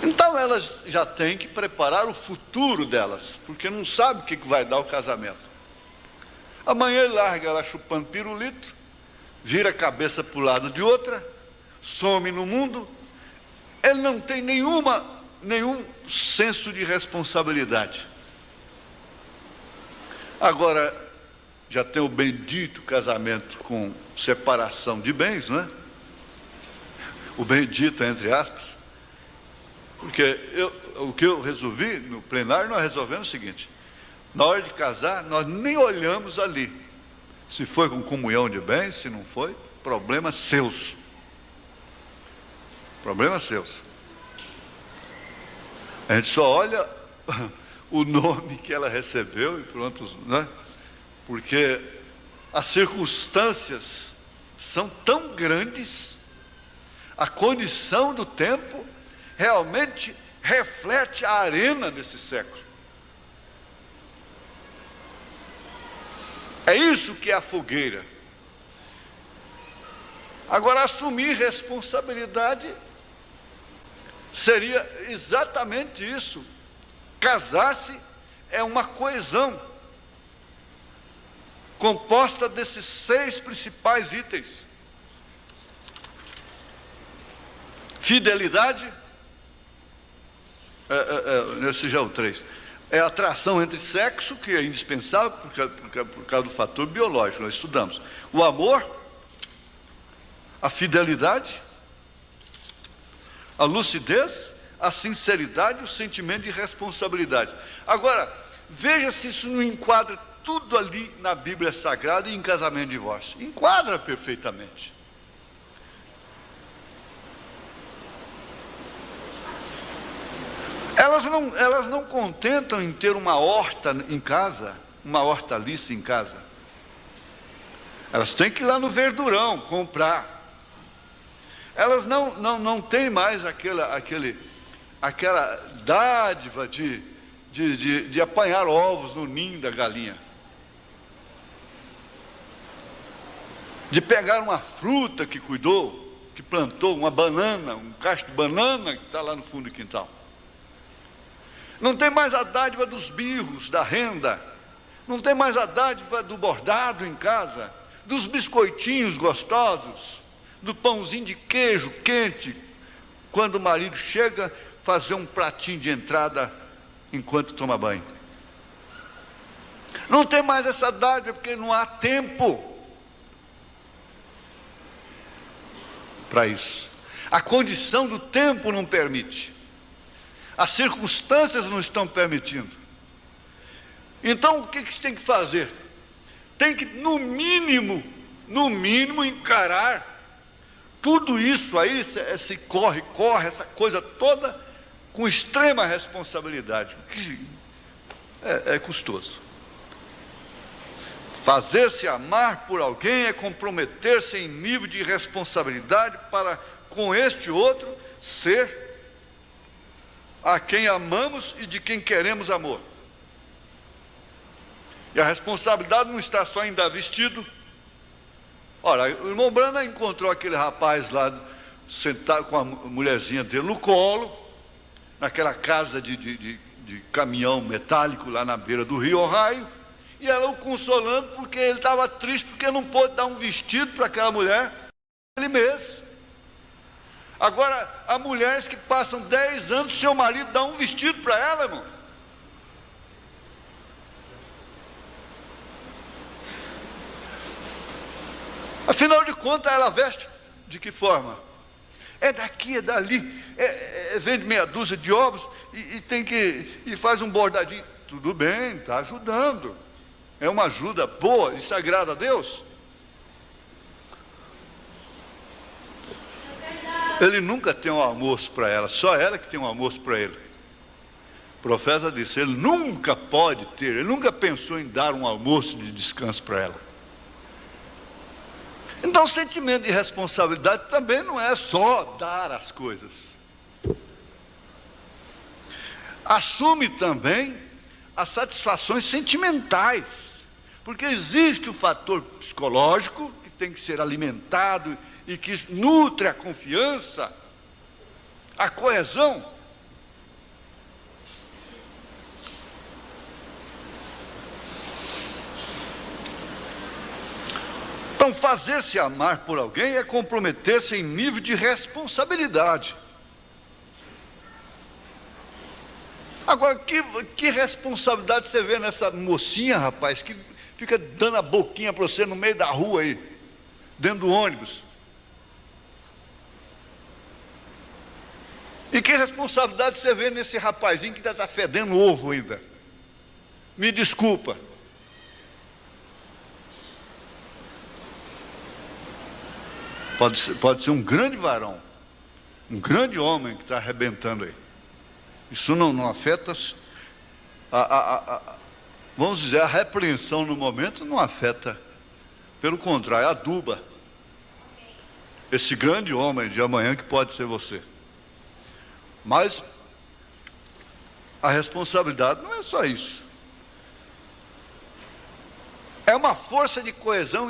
Então elas já têm que preparar o futuro delas, porque não sabe o que vai dar o casamento. Amanhã ele larga ela chupando pirulito, vira a cabeça para o lado de outra, some no mundo. Ele não tem nenhum senso de responsabilidade. Agora, já tem o bendito casamento com separação de bens, não é? O bendito, entre aspas. Porque o que eu resolvi no plenário, nós resolvemos o seguinte: na hora de casar, nós nem olhamos ali se foi com comunhão de bens, se não foi, problemas seus. Problemas seus. A gente só olha o nome que ela recebeu e pronto, né? Porque as circunstâncias são tão grandes, a condição do tempo realmente reflete a arena desse século. É isso que é a fogueira. Agora, assumir responsabilidade seria exatamente isso. Casar-se é uma coesão composta desses 6 principais itens: fidelidade, esse já é o 3. É a atração entre sexo, que é indispensável por causa do fator biológico, nós estudamos. O amor, a fidelidade, a lucidez, a sinceridade, o sentimento de responsabilidade. Agora, veja se isso não enquadra tudo ali na Bíblia Sagrada e em casamento e divórcio. Enquadra perfeitamente. Elas não contentam em ter uma horta em casa, uma hortaliça em casa. Elas têm que ir lá no verdurão comprar. Elas não têm mais aquela dádiva de apanhar ovos no ninho da galinha. de pegar uma fruta que cuidou, que plantou, uma banana, um cacho de banana que está lá no fundo do quintal. Não tem mais a dádiva dos birros, da renda. Não tem mais a dádiva do bordado em casa, dos biscoitinhos gostosos, do pãozinho de queijo quente, quando o marido chega, fazer um pratinho de entrada enquanto toma banho. Não tem mais essa dádiva porque não há tempo para isso. A condição do tempo não permite. As circunstâncias não estão permitindo. Então, o que você tem que fazer? Tem que, no mínimo, encarar tudo isso aí, esse corre, essa coisa toda, com extrema responsabilidade. É custoso. Fazer-se amar por alguém é comprometer-se em nível de responsabilidade para, com este outro, ser a quem amamos e de quem queremos amor. E a responsabilidade não está só em dar vestido. Olha, o irmão Brana encontrou aquele rapaz lá, sentado com a mulherzinha dele no colo, naquela casa de caminhão metálico lá na beira do rio Ohio, e ela o consolando porque ele estava triste, porque não pôde dar um vestido para aquela mulher ele mesmo. Agora, há mulheres que passam 10 anos, seu marido dá um vestido para ela, irmão. Afinal de contas, ela veste de que forma? É daqui, é dali, vende meia dúzia de ovos e faz um bordadinho. Tudo bem, está ajudando. É uma ajuda boa, isso agrada a Deus. Ele nunca tem um almoço para ela, só ela que tem um almoço para ele. O profeta disse, ele nunca pode ter, ele nunca pensou em dar um almoço de descanso para ela. Então, o sentimento de responsabilidade também não é só dar as coisas. Assume também as satisfações sentimentais, porque existe o fator psicológico que tem que ser alimentado e que nutre a confiança, a coesão. Então, fazer-se amar por alguém é comprometer-se em nível de responsabilidade. Agora, que responsabilidade você vê nessa mocinha, rapaz, que fica dando a boquinha para você no meio da rua aí, dentro do ônibus? E que responsabilidade você vê nesse rapazinho que está fedendo ovo ainda? Me desculpa. Pode ser um grande varão, um grande homem que está arrebentando aí. Isso não afeta, vamos dizer, a repreensão no momento não afeta, pelo contrário, aduba esse grande homem de amanhã que pode ser você. Mas a responsabilidade não é só isso. É uma força de coesão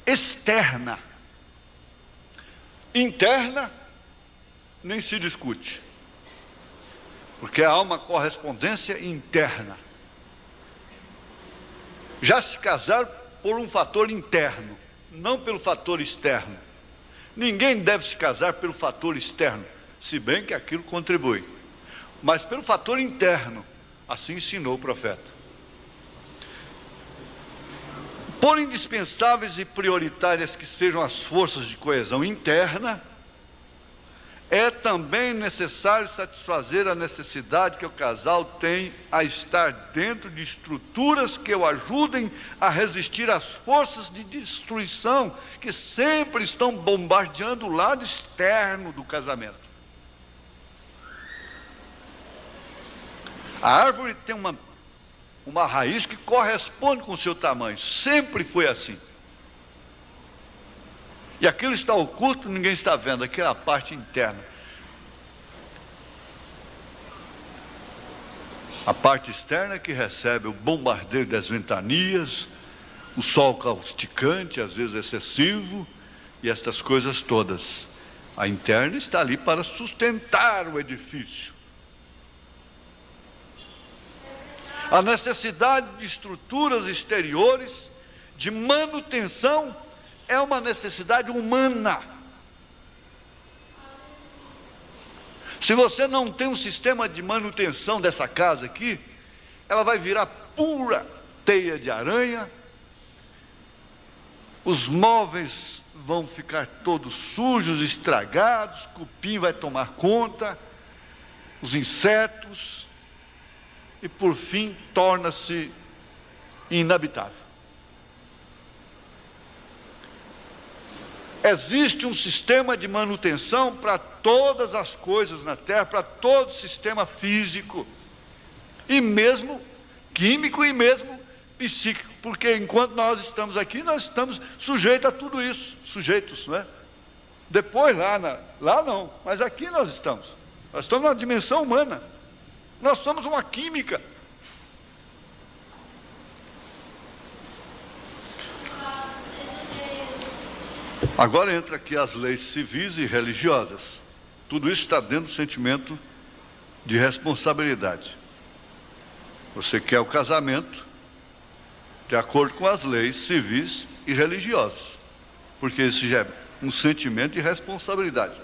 externa. Interna, nem se discute. Porque há uma correspondência interna. Já se casar por um fator interno, não pelo fator externo. Ninguém deve se casar pelo fator externo, se bem que aquilo contribui. Mas pelo fator interno, assim ensinou o profeta. Por indispensáveis e prioritárias que sejam as forças de coesão interna, é também necessário satisfazer a necessidade que o casal tem a estar dentro de estruturas que o ajudem a resistir às forças de destruição que sempre estão bombardeando o lado externo do casamento. A árvore tem uma raiz que corresponde com o seu tamanho, sempre foi assim. E aquilo está oculto, ninguém está vendo, aquela parte interna. A parte externa que recebe o bombardeio das ventanias, o sol causticante, às vezes excessivo, e estas coisas todas. A interna está ali para sustentar o edifício. A necessidade de estruturas exteriores, de manutenção, é uma necessidade humana. Se você não tem um sistema de manutenção dessa casa aqui, ela vai virar pura teia de aranha, os móveis vão ficar todos sujos, estragados, cupim vai tomar conta, os insetos, e por fim torna-se inabitável. Existe um sistema de manutenção para todas as coisas na Terra, para todo o sistema físico, e mesmo químico e mesmo psíquico, porque enquanto nós estamos aqui, nós estamos sujeitos a tudo isso, sujeitos, não é? Depois lá não, mas aqui nós estamos na dimensão humana, nós somos uma química. Agora entra aqui as leis civis e religiosas. Tudo isso está dentro do sentimento de responsabilidade. Você quer o casamento de acordo com as leis civis e religiosas, porque isso já é um sentimento de responsabilidade.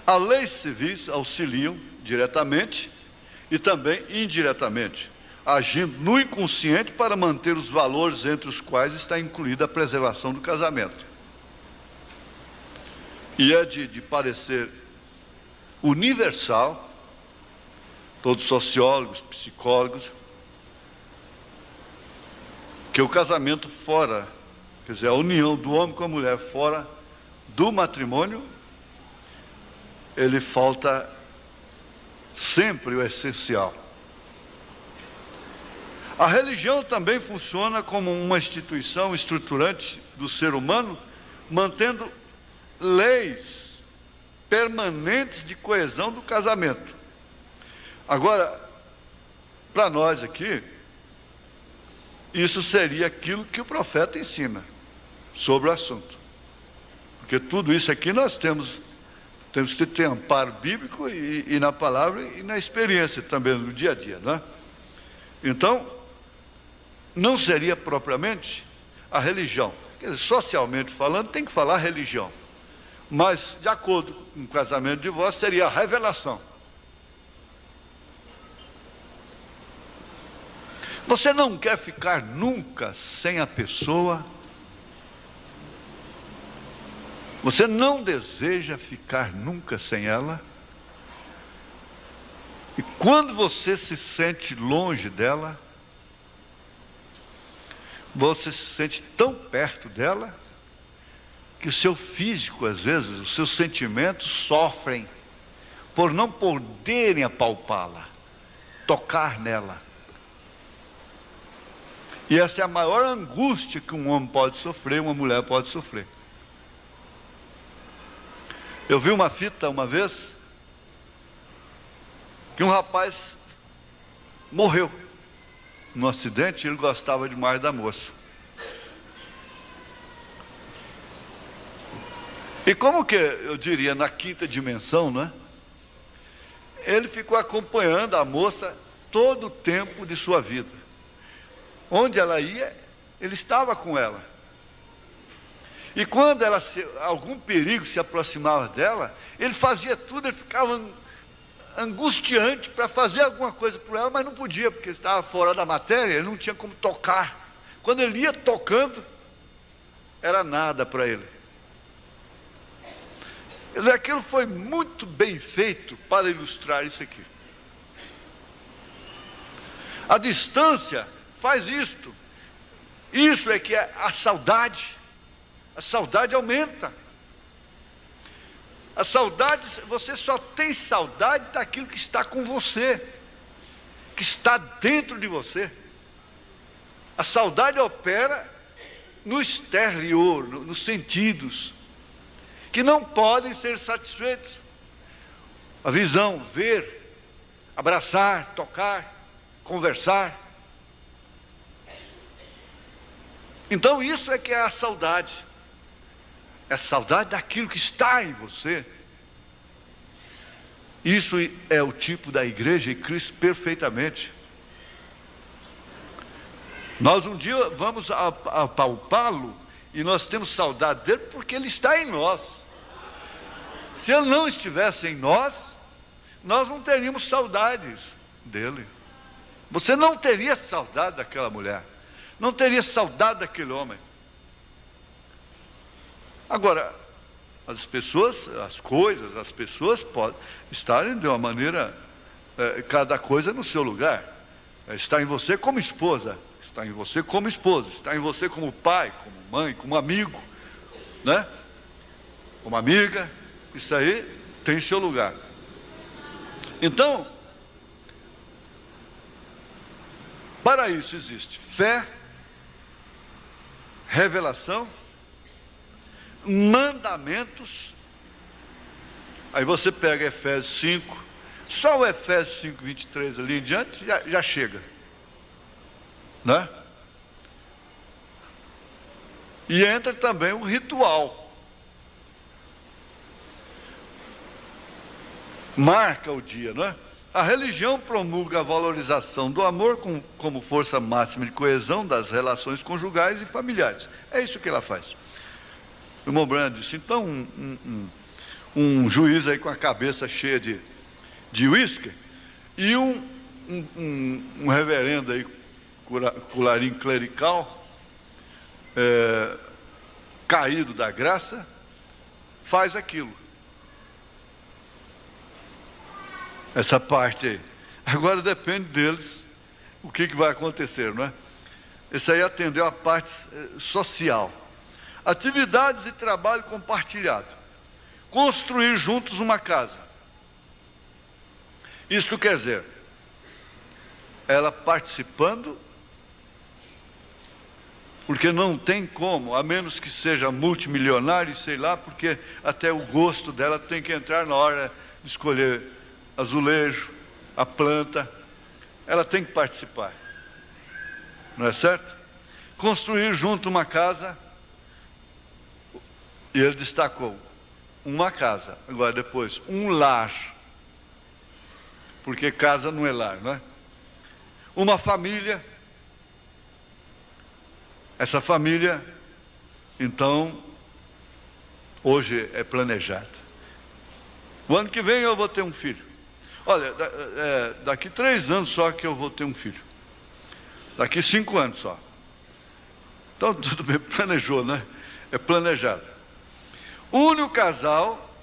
As leis civis auxiliam diretamente e também indiretamente, agindo no inconsciente para manter os valores entre os quais está incluída a preservação do casamento. E é de parecer universal, todos sociólogos, psicólogos, que o casamento fora, quer dizer, a união do homem com a mulher fora do matrimônio, ele falta sempre o essencial. A religião também funciona como uma instituição estruturante do ser humano, mantendo leis permanentes de coesão do casamento. Agora, para nós aqui, isso seria aquilo que o profeta ensina sobre o assunto. Porque tudo isso aqui nós temos que ter amparo bíblico e na palavra e na experiência também, no dia a dia, não é? Então, não seria propriamente a religião. Quer dizer, socialmente falando, tem que falar religião. Mas, de acordo com o casamento de divórcio, seria a revelação. Você não quer ficar nunca sem a pessoa? Você não deseja ficar nunca sem ela? E quando você se sente longe dela, você se sente tão perto dela, que o seu físico, às vezes, os seus sentimentos sofrem por não poderem apalpá-la, tocar nela. E essa é a maior angústia que um homem pode sofrer, uma mulher pode sofrer. Eu vi uma fita uma vez, que um rapaz morreu num acidente, ele gostava demais da moça. E como que, eu diria, na quinta dimensão, né? Ele ficou acompanhando a moça todo o tempo de sua vida. Onde ela ia, ele estava com ela. E quando algum perigo se aproximava dela, ele fazia tudo, ele ficava angustiante para fazer alguma coisa por ela, mas não podia, porque estava fora da matéria, ele não tinha como tocar. Quando ele ia tocando, era nada para ele. Aquilo foi muito bem feito para ilustrar isso aqui. A distância faz isto. Isso é que é a saudade. A saudade aumenta. A saudade, você só tem saudade daquilo que está com você, que está dentro de você. A saudade opera no exterior, nos sentidos, que não podem ser satisfeitos. A visão, ver, abraçar, tocar, conversar. Então isso é que é a saudade. É a saudade daquilo que está em você. Isso é o tipo da igreja e Cristo perfeitamente. Nós um dia vamos apalpá-lo e nós temos saudade dele porque ele está em nós. Se ele não estivesse em nós, nós não teríamos saudades dele. Você não teria saudade daquela mulher, não teria saudade daquele homem. Agora, as pessoas, as coisas, as pessoas podem estarem de uma maneira, cada coisa no seu lugar. Está em você como esposa, está em você como esposa, está em você como pai, como mãe, como amigo, né? Como amiga, isso aí tem seu lugar. Então, para isso existe fé, revelação, mandamentos. Aí você pega Efésios 5, só o Efésios 5, 23 ali em diante já chega, né? E entra também o ritual. Marca o dia, não é? A religião promulga a valorização do amor como força máxima de coesão das relações conjugais e familiares. É isso que ela faz. O irmão Brando disse, então um juiz aí com a cabeça cheia de uísque e um reverendo aí, colarinho clerical, caído da graça, faz aquilo. Essa parte aí. Agora depende deles o que vai acontecer, não é? Esse aí atendeu a parte social. Atividades de trabalho compartilhado. Construir juntos uma casa. Isto quer dizer, ela participando, porque não tem como, a menos que seja multimilionário, sei lá, porque até o gosto dela tem que entrar na hora de escolher azulejo, a planta, ela tem que participar, não é certo? Construir junto uma casa, e ele destacou, uma casa, agora depois, um lar, porque casa não é lar, não é? Uma família, essa família, então, hoje é planejada. O ano que vem eu vou ter um filho. Olha, daqui 3 anos só que eu vou ter um filho. Daqui 5 anos só. Então, tudo bem, planejou, né? É planejado. Une o casal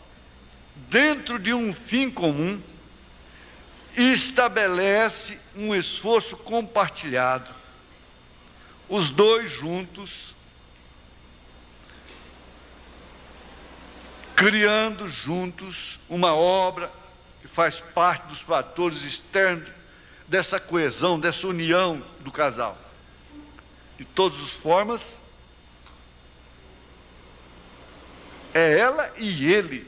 dentro de um fim comum e estabelece um esforço compartilhado. Os dois juntos, criando juntos uma obra que faz parte dos fatores externos dessa coesão, dessa união do casal. De todas as formas, é ela e ele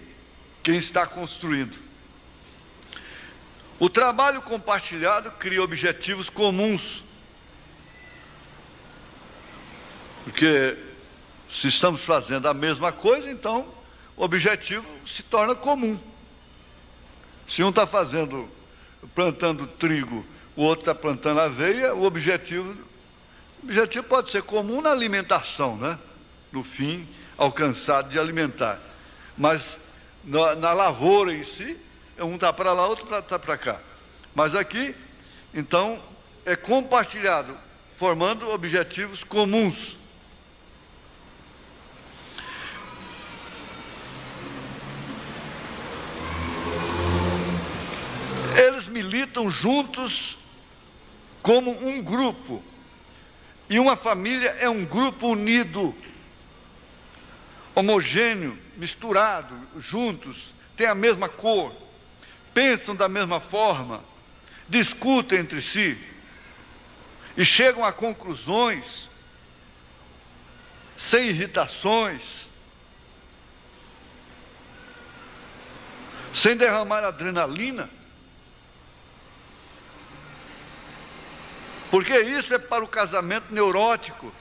quem está construindo. O trabalho compartilhado cria objetivos comuns. Porque se estamos fazendo a mesma coisa, então o objetivo se torna comum. Se um está plantando trigo, o outro está plantando aveia, o objetivo pode ser comum na alimentação, né? No fim, alcançado de alimentar. Mas na lavoura em si, um está para lá, outro está para cá. Mas aqui, então, é compartilhado, formando objetivos comuns. Eles militam juntos como um grupo. E uma família é um grupo unido, homogêneo, misturado, juntos, tem a mesma cor, pensam da mesma forma, discutem entre si e chegam a conclusões sem irritações, sem derramar adrenalina. Porque isso é para o casamento neurótico.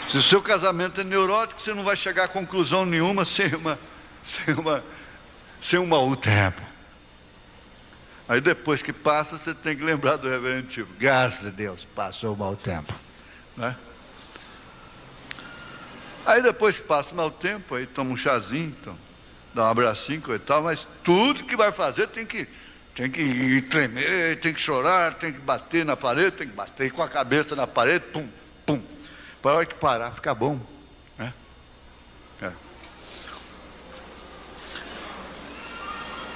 Se o seu casamento é neurótico, você não vai chegar a conclusão nenhuma sem um mau tempo. Aí depois que passa, você tem que lembrar do reverendo tipo, graças a Deus, passou o mau tempo, né? Aí depois que passa o mau tempo, aí toma um chazinho, então, dá um abracinho e tal, mas tudo que vai fazer tem que tremer, tem que chorar, tem que bater na parede, tem que bater com a cabeça na parede, pum, pum. Para a hora que parar, fica bom, né?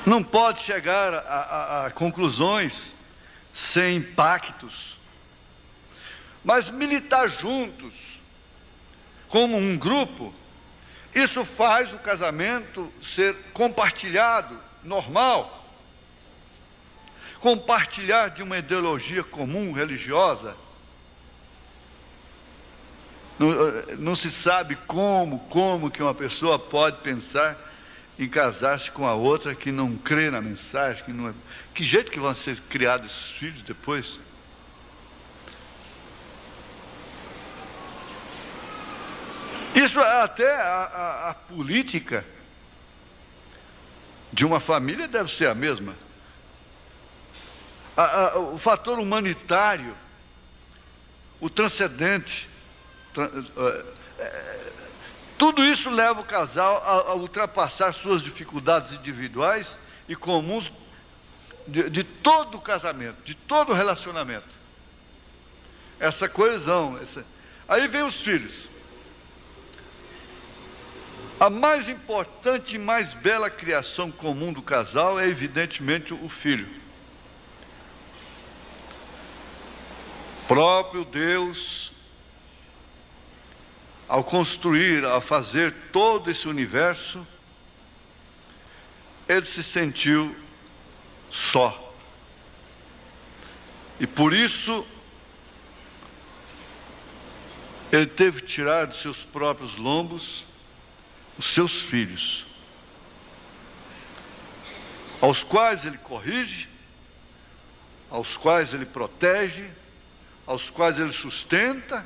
Não pode chegar a conclusões sem impactos, mas militar juntos, como um grupo, isso faz o casamento ser compartilhado, normal. Compartilhar de uma ideologia comum, religiosa. Não se sabe como que uma pessoa pode pensar em casar-se com a outra que não crê na mensagem, que não é... Que jeito que vão ser criados esses filhos depois? Isso até a política de uma família deve ser a mesma. O fator humanitário, o transcendente, tudo isso leva o casal a ultrapassar suas dificuldades individuais e comuns de todo o casamento, de todo o relacionamento. Essa coesão. Aí vem os filhos. A mais importante e mais bela criação comum do casal é evidentemente o filho. Próprio Deus, ao construir, ao fazer todo esse universo, ele se sentiu só. E por isso, ele teve que tirar dos seus próprios lombos os seus filhos, aos quais ele corrige, aos quais ele protege, aos quais ele sustenta,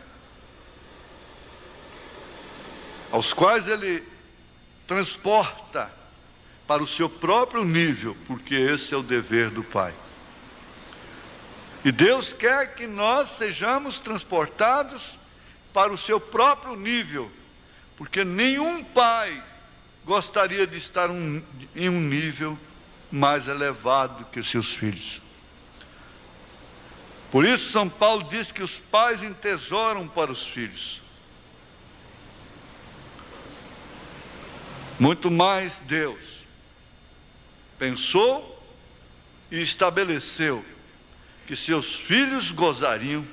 aos quais ele transporta para o seu próprio nível, porque esse é o dever do Pai. E Deus quer que nós sejamos transportados para o seu próprio nível, porque nenhum pai gostaria de estar em um nível mais elevado que os seus filhos. Por isso São Paulo diz que os pais entesouram para os filhos. Muito mais Deus pensou e estabeleceu que seus filhos gozariam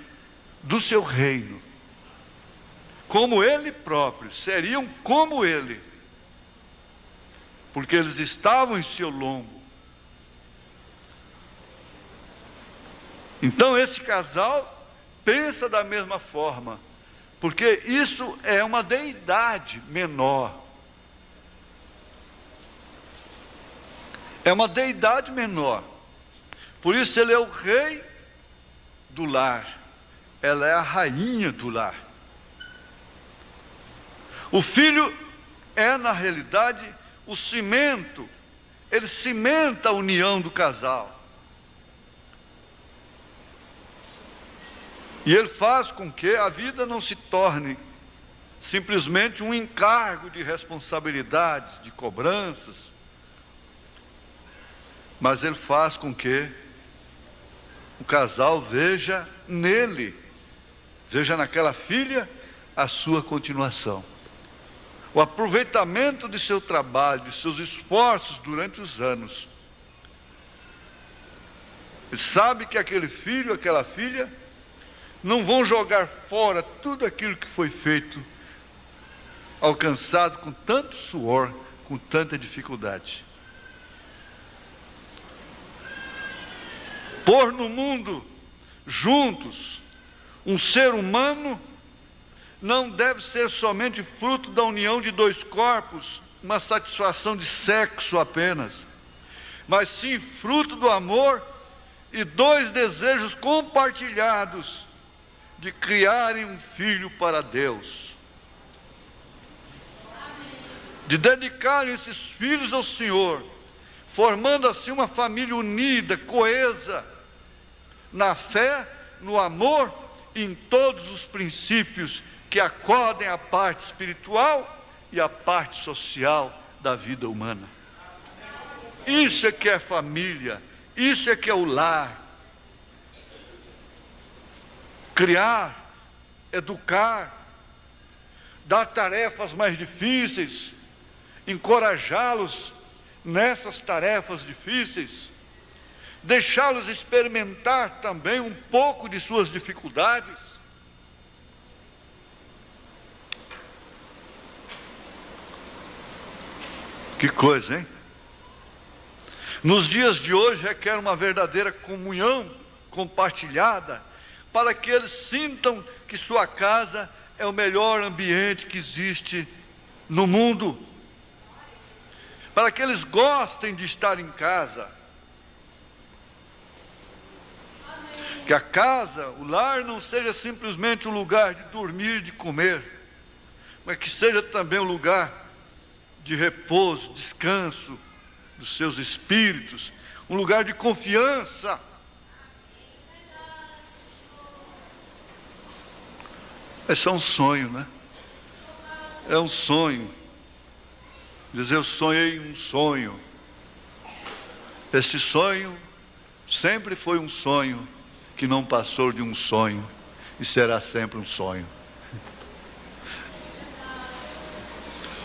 do seu reino, como ele próprio, seriam como ele, porque eles estavam em seu lombo. Então esse casal pensa da mesma forma, porque isso é uma deidade menor. É uma deidade menor. Por isso ele é o rei do lar, ela é a rainha do lar. O filho é, na realidade, o cimento, ele cimenta a união do casal. E ele faz com que a vida não se torne simplesmente um encargo de responsabilidades, de cobranças, mas ele faz com que o casal veja nele, veja naquela filha, a sua continuação. O aproveitamento de seu trabalho, de seus esforços durante os anos. Ele sabe que aquele filho, aquela filha, não vão jogar fora tudo aquilo que foi feito, alcançado com tanto suor, com tanta dificuldade. Pôr no mundo, juntos, um ser humano, não deve ser somente fruto da união de dois corpos, uma satisfação de sexo apenas, mas sim fruto do amor e dois desejos compartilhados de criarem um filho para Deus. de dedicarem esses filhos ao Senhor, formando assim uma família unida, coesa, na fé, no amor e em todos os princípios que acodem a parte espiritual e a parte social da vida humana. Isso é que é família, isso é que é o lar. Criar, educar, dar tarefas mais difíceis, encorajá-los nessas tarefas difíceis, deixá-los experimentar também um pouco de suas dificuldades. Que coisa, hein? Nos dias de hoje requer uma verdadeira comunhão compartilhada, para que eles sintam que sua casa é o melhor ambiente que existe no mundo, para que eles gostem de estar em casa. Que a casa, o lar, não seja simplesmente um lugar de dormir, de comer, mas que seja também um lugar de repouso, descanso dos seus espíritos, um lugar de confiança. Esse é um sonho, né? É um sonho. Dizer, eu sonhei um sonho. Este sonho sempre foi um sonho que não passou de um sonho e será sempre um sonho.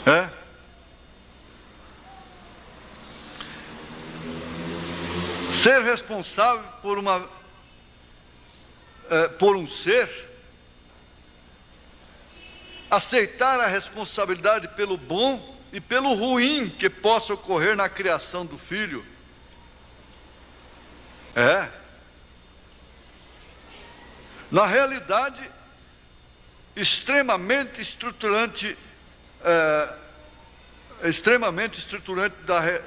É? Ser responsável por um ser, aceitar a responsabilidade pelo bom e pelo ruim que possa ocorrer na criação do filho. Na realidade, extremamente estruturante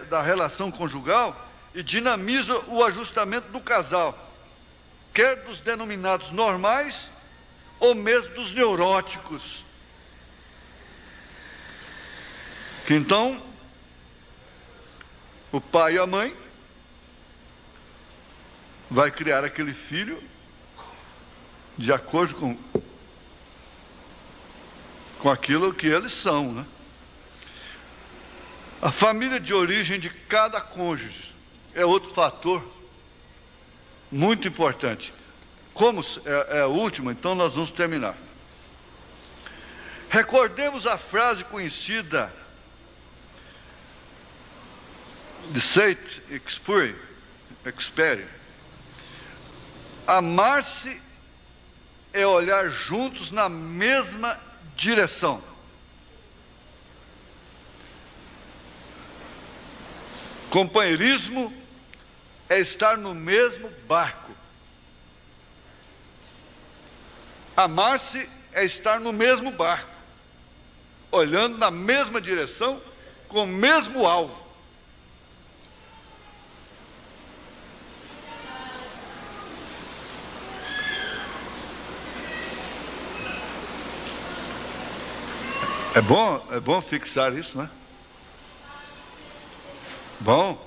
da relação conjugal e dinamiza o ajustamento do casal, quer dos denominados normais ou mesmo dos neuróticos. Que então, o pai e a mãe vai criar aquele filho de acordo com aquilo que eles são, né? A família de origem de cada cônjuge é outro fator muito importante. Como é a última, então nós vamos terminar. Recordemos a frase conhecida de Saint-Exupéry: amar-se é olhar juntos na mesma direção. Companheirismo é estar no mesmo barco. Amar-se é estar no mesmo barco, olhando na mesma direção, com o mesmo alvo. É bom fixar isso, né? Bom.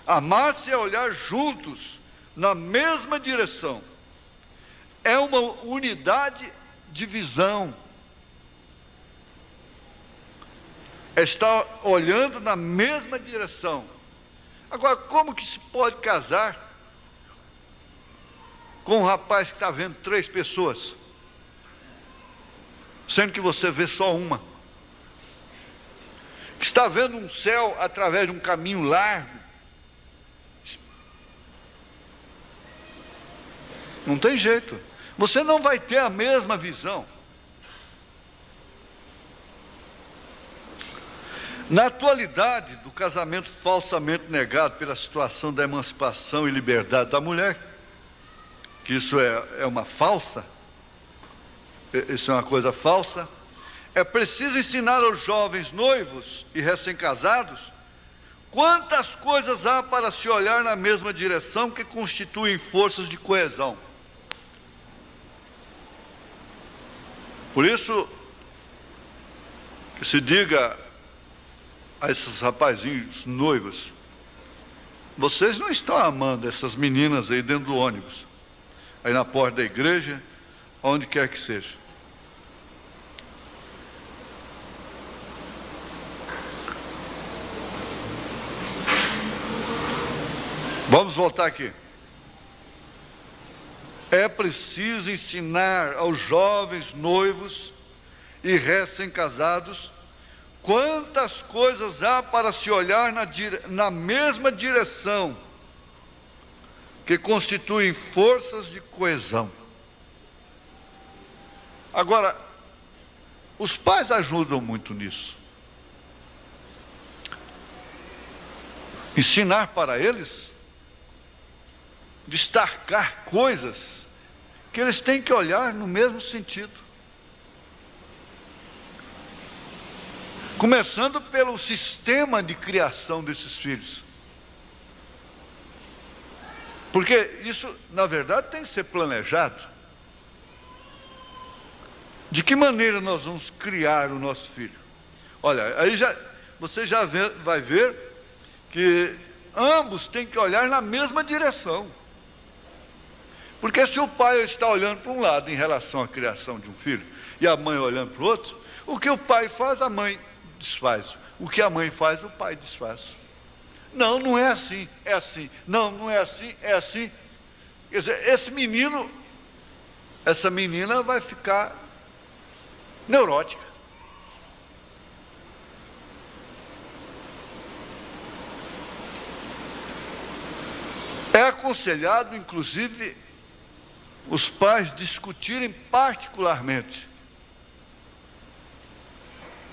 Amar-se é olhar juntos na mesma direção. É uma unidade de visão. É estar olhando na mesma direção. Agora, como que se pode casar com um rapaz que está vendo 3 pessoas, sendo que você vê só uma? Que está vendo um céu através de um caminho largo? Não tem jeito. Você não vai ter a mesma visão. Na atualidade do casamento falsamente negado pela situação da emancipação e liberdade da mulher, que isso é uma falsa, isso é uma coisa falsa, é preciso ensinar aos jovens noivos e recém-casados quantas coisas há para se olhar na mesma direção que constituem forças de coesão. Por isso, que se diga a esses rapazinhos noivos: vocês não estão amando essas meninas aí dentro do ônibus, aí na porta da igreja, onde quer que seja. Vamos voltar aqui. É preciso ensinar aos jovens noivos e recém-casados quantas coisas há para se olhar na mesma direção, que constituem forças de coesão. Agora, os pais ajudam muito nisso. Ensinar para eles, destacar coisas que eles têm que olhar no mesmo sentido. Começando pelo sistema de criação desses filhos. Porque isso, na verdade, tem que ser planejado. De que maneira nós vamos criar o nosso filho? Olha, aí você já vai ver que ambos têm que olhar na mesma direção. Porque se o pai está olhando para um lado em relação à criação de um filho, e a mãe olhando para o outro, o que o pai faz, a mãe desfaz. O que a mãe faz, o pai desfaz. Não, não é assim, é assim. Não, não é assim, é assim. Quer dizer, esse menino, essa menina vai ficar neurótica. É aconselhado, inclusive, os pais discutirem particularmente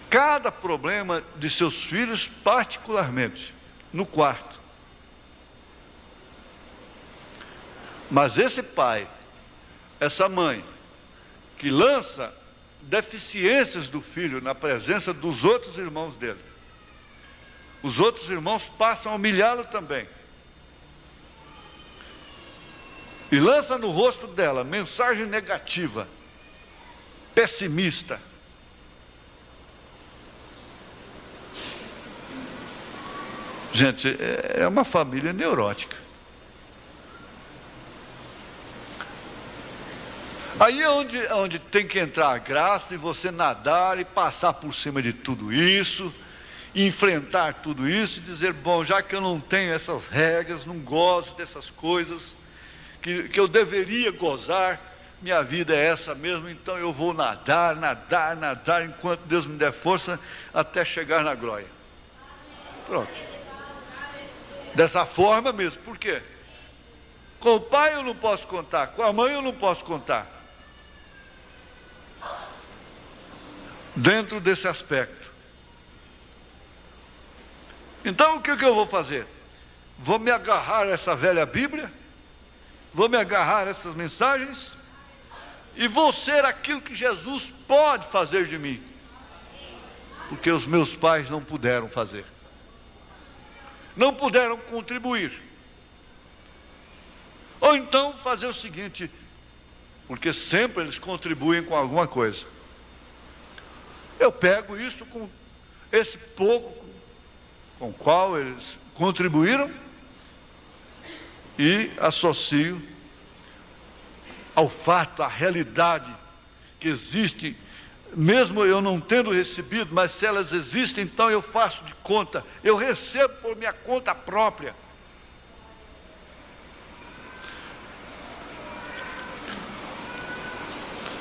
cada problema de seus filhos particularmente, no quarto. Mas esse pai, essa mãe, que lança deficiências do filho na presença dos outros irmãos dele, os outros irmãos passam a humilhá-lo também. E lança no rosto dela mensagem negativa, pessimista. Gente, é uma família neurótica. Aí é onde tem que entrar a graça e você nadar e passar por cima de tudo isso, enfrentar tudo isso e dizer: bom, já que eu não tenho essas regras, não gosto dessas coisas que eu deveria gozar, minha vida é essa mesmo, então eu vou nadar, nadar, nadar, enquanto Deus me der força, até chegar na glória. Pronto. Dessa forma mesmo. Por quê? Com o pai eu não posso contar, com a mãe eu não posso contar. Dentro desse aspecto. Então o que eu vou fazer? Vou me agarrar a essa velha Bíblia, vou me agarrar a essas mensagens e vou ser aquilo que Jesus pode fazer de mim, porque os meus pais não puderam fazer, não puderam contribuir. Ou então fazer o seguinte, porque sempre eles contribuem com alguma coisa. Eu pego isso com esse pouco com o qual eles contribuíram e associo ao fato, à realidade que existe, mesmo eu não tendo recebido, mas se elas existem, então eu faço de conta, eu recebo por minha conta própria.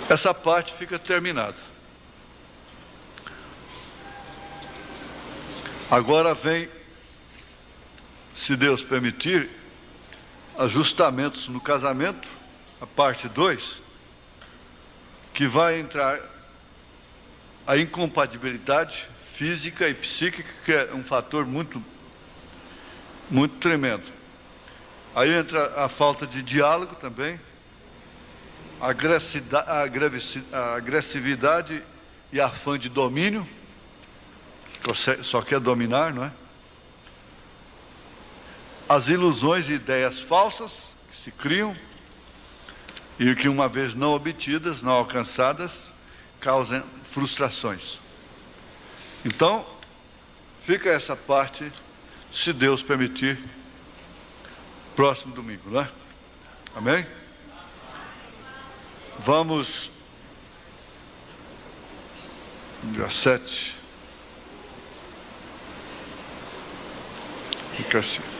Essa parte fica terminada. Agora vem, se Deus permitir, ajustamentos no casamento, a parte 2, que vai entrar a incompatibilidade física e psíquica, que é um fator muito tremendo. Aí entra a falta de diálogo também, a agressividade e afã de domínio, que só quer dominar, não é? As ilusões e ideias falsas que se criam e que, uma vez não obtidas, não alcançadas, causam frustrações. Então, Fica essa parte, se Deus permitir, próximo domingo, não é? Amém? Vamos, dia 7. Fica assim.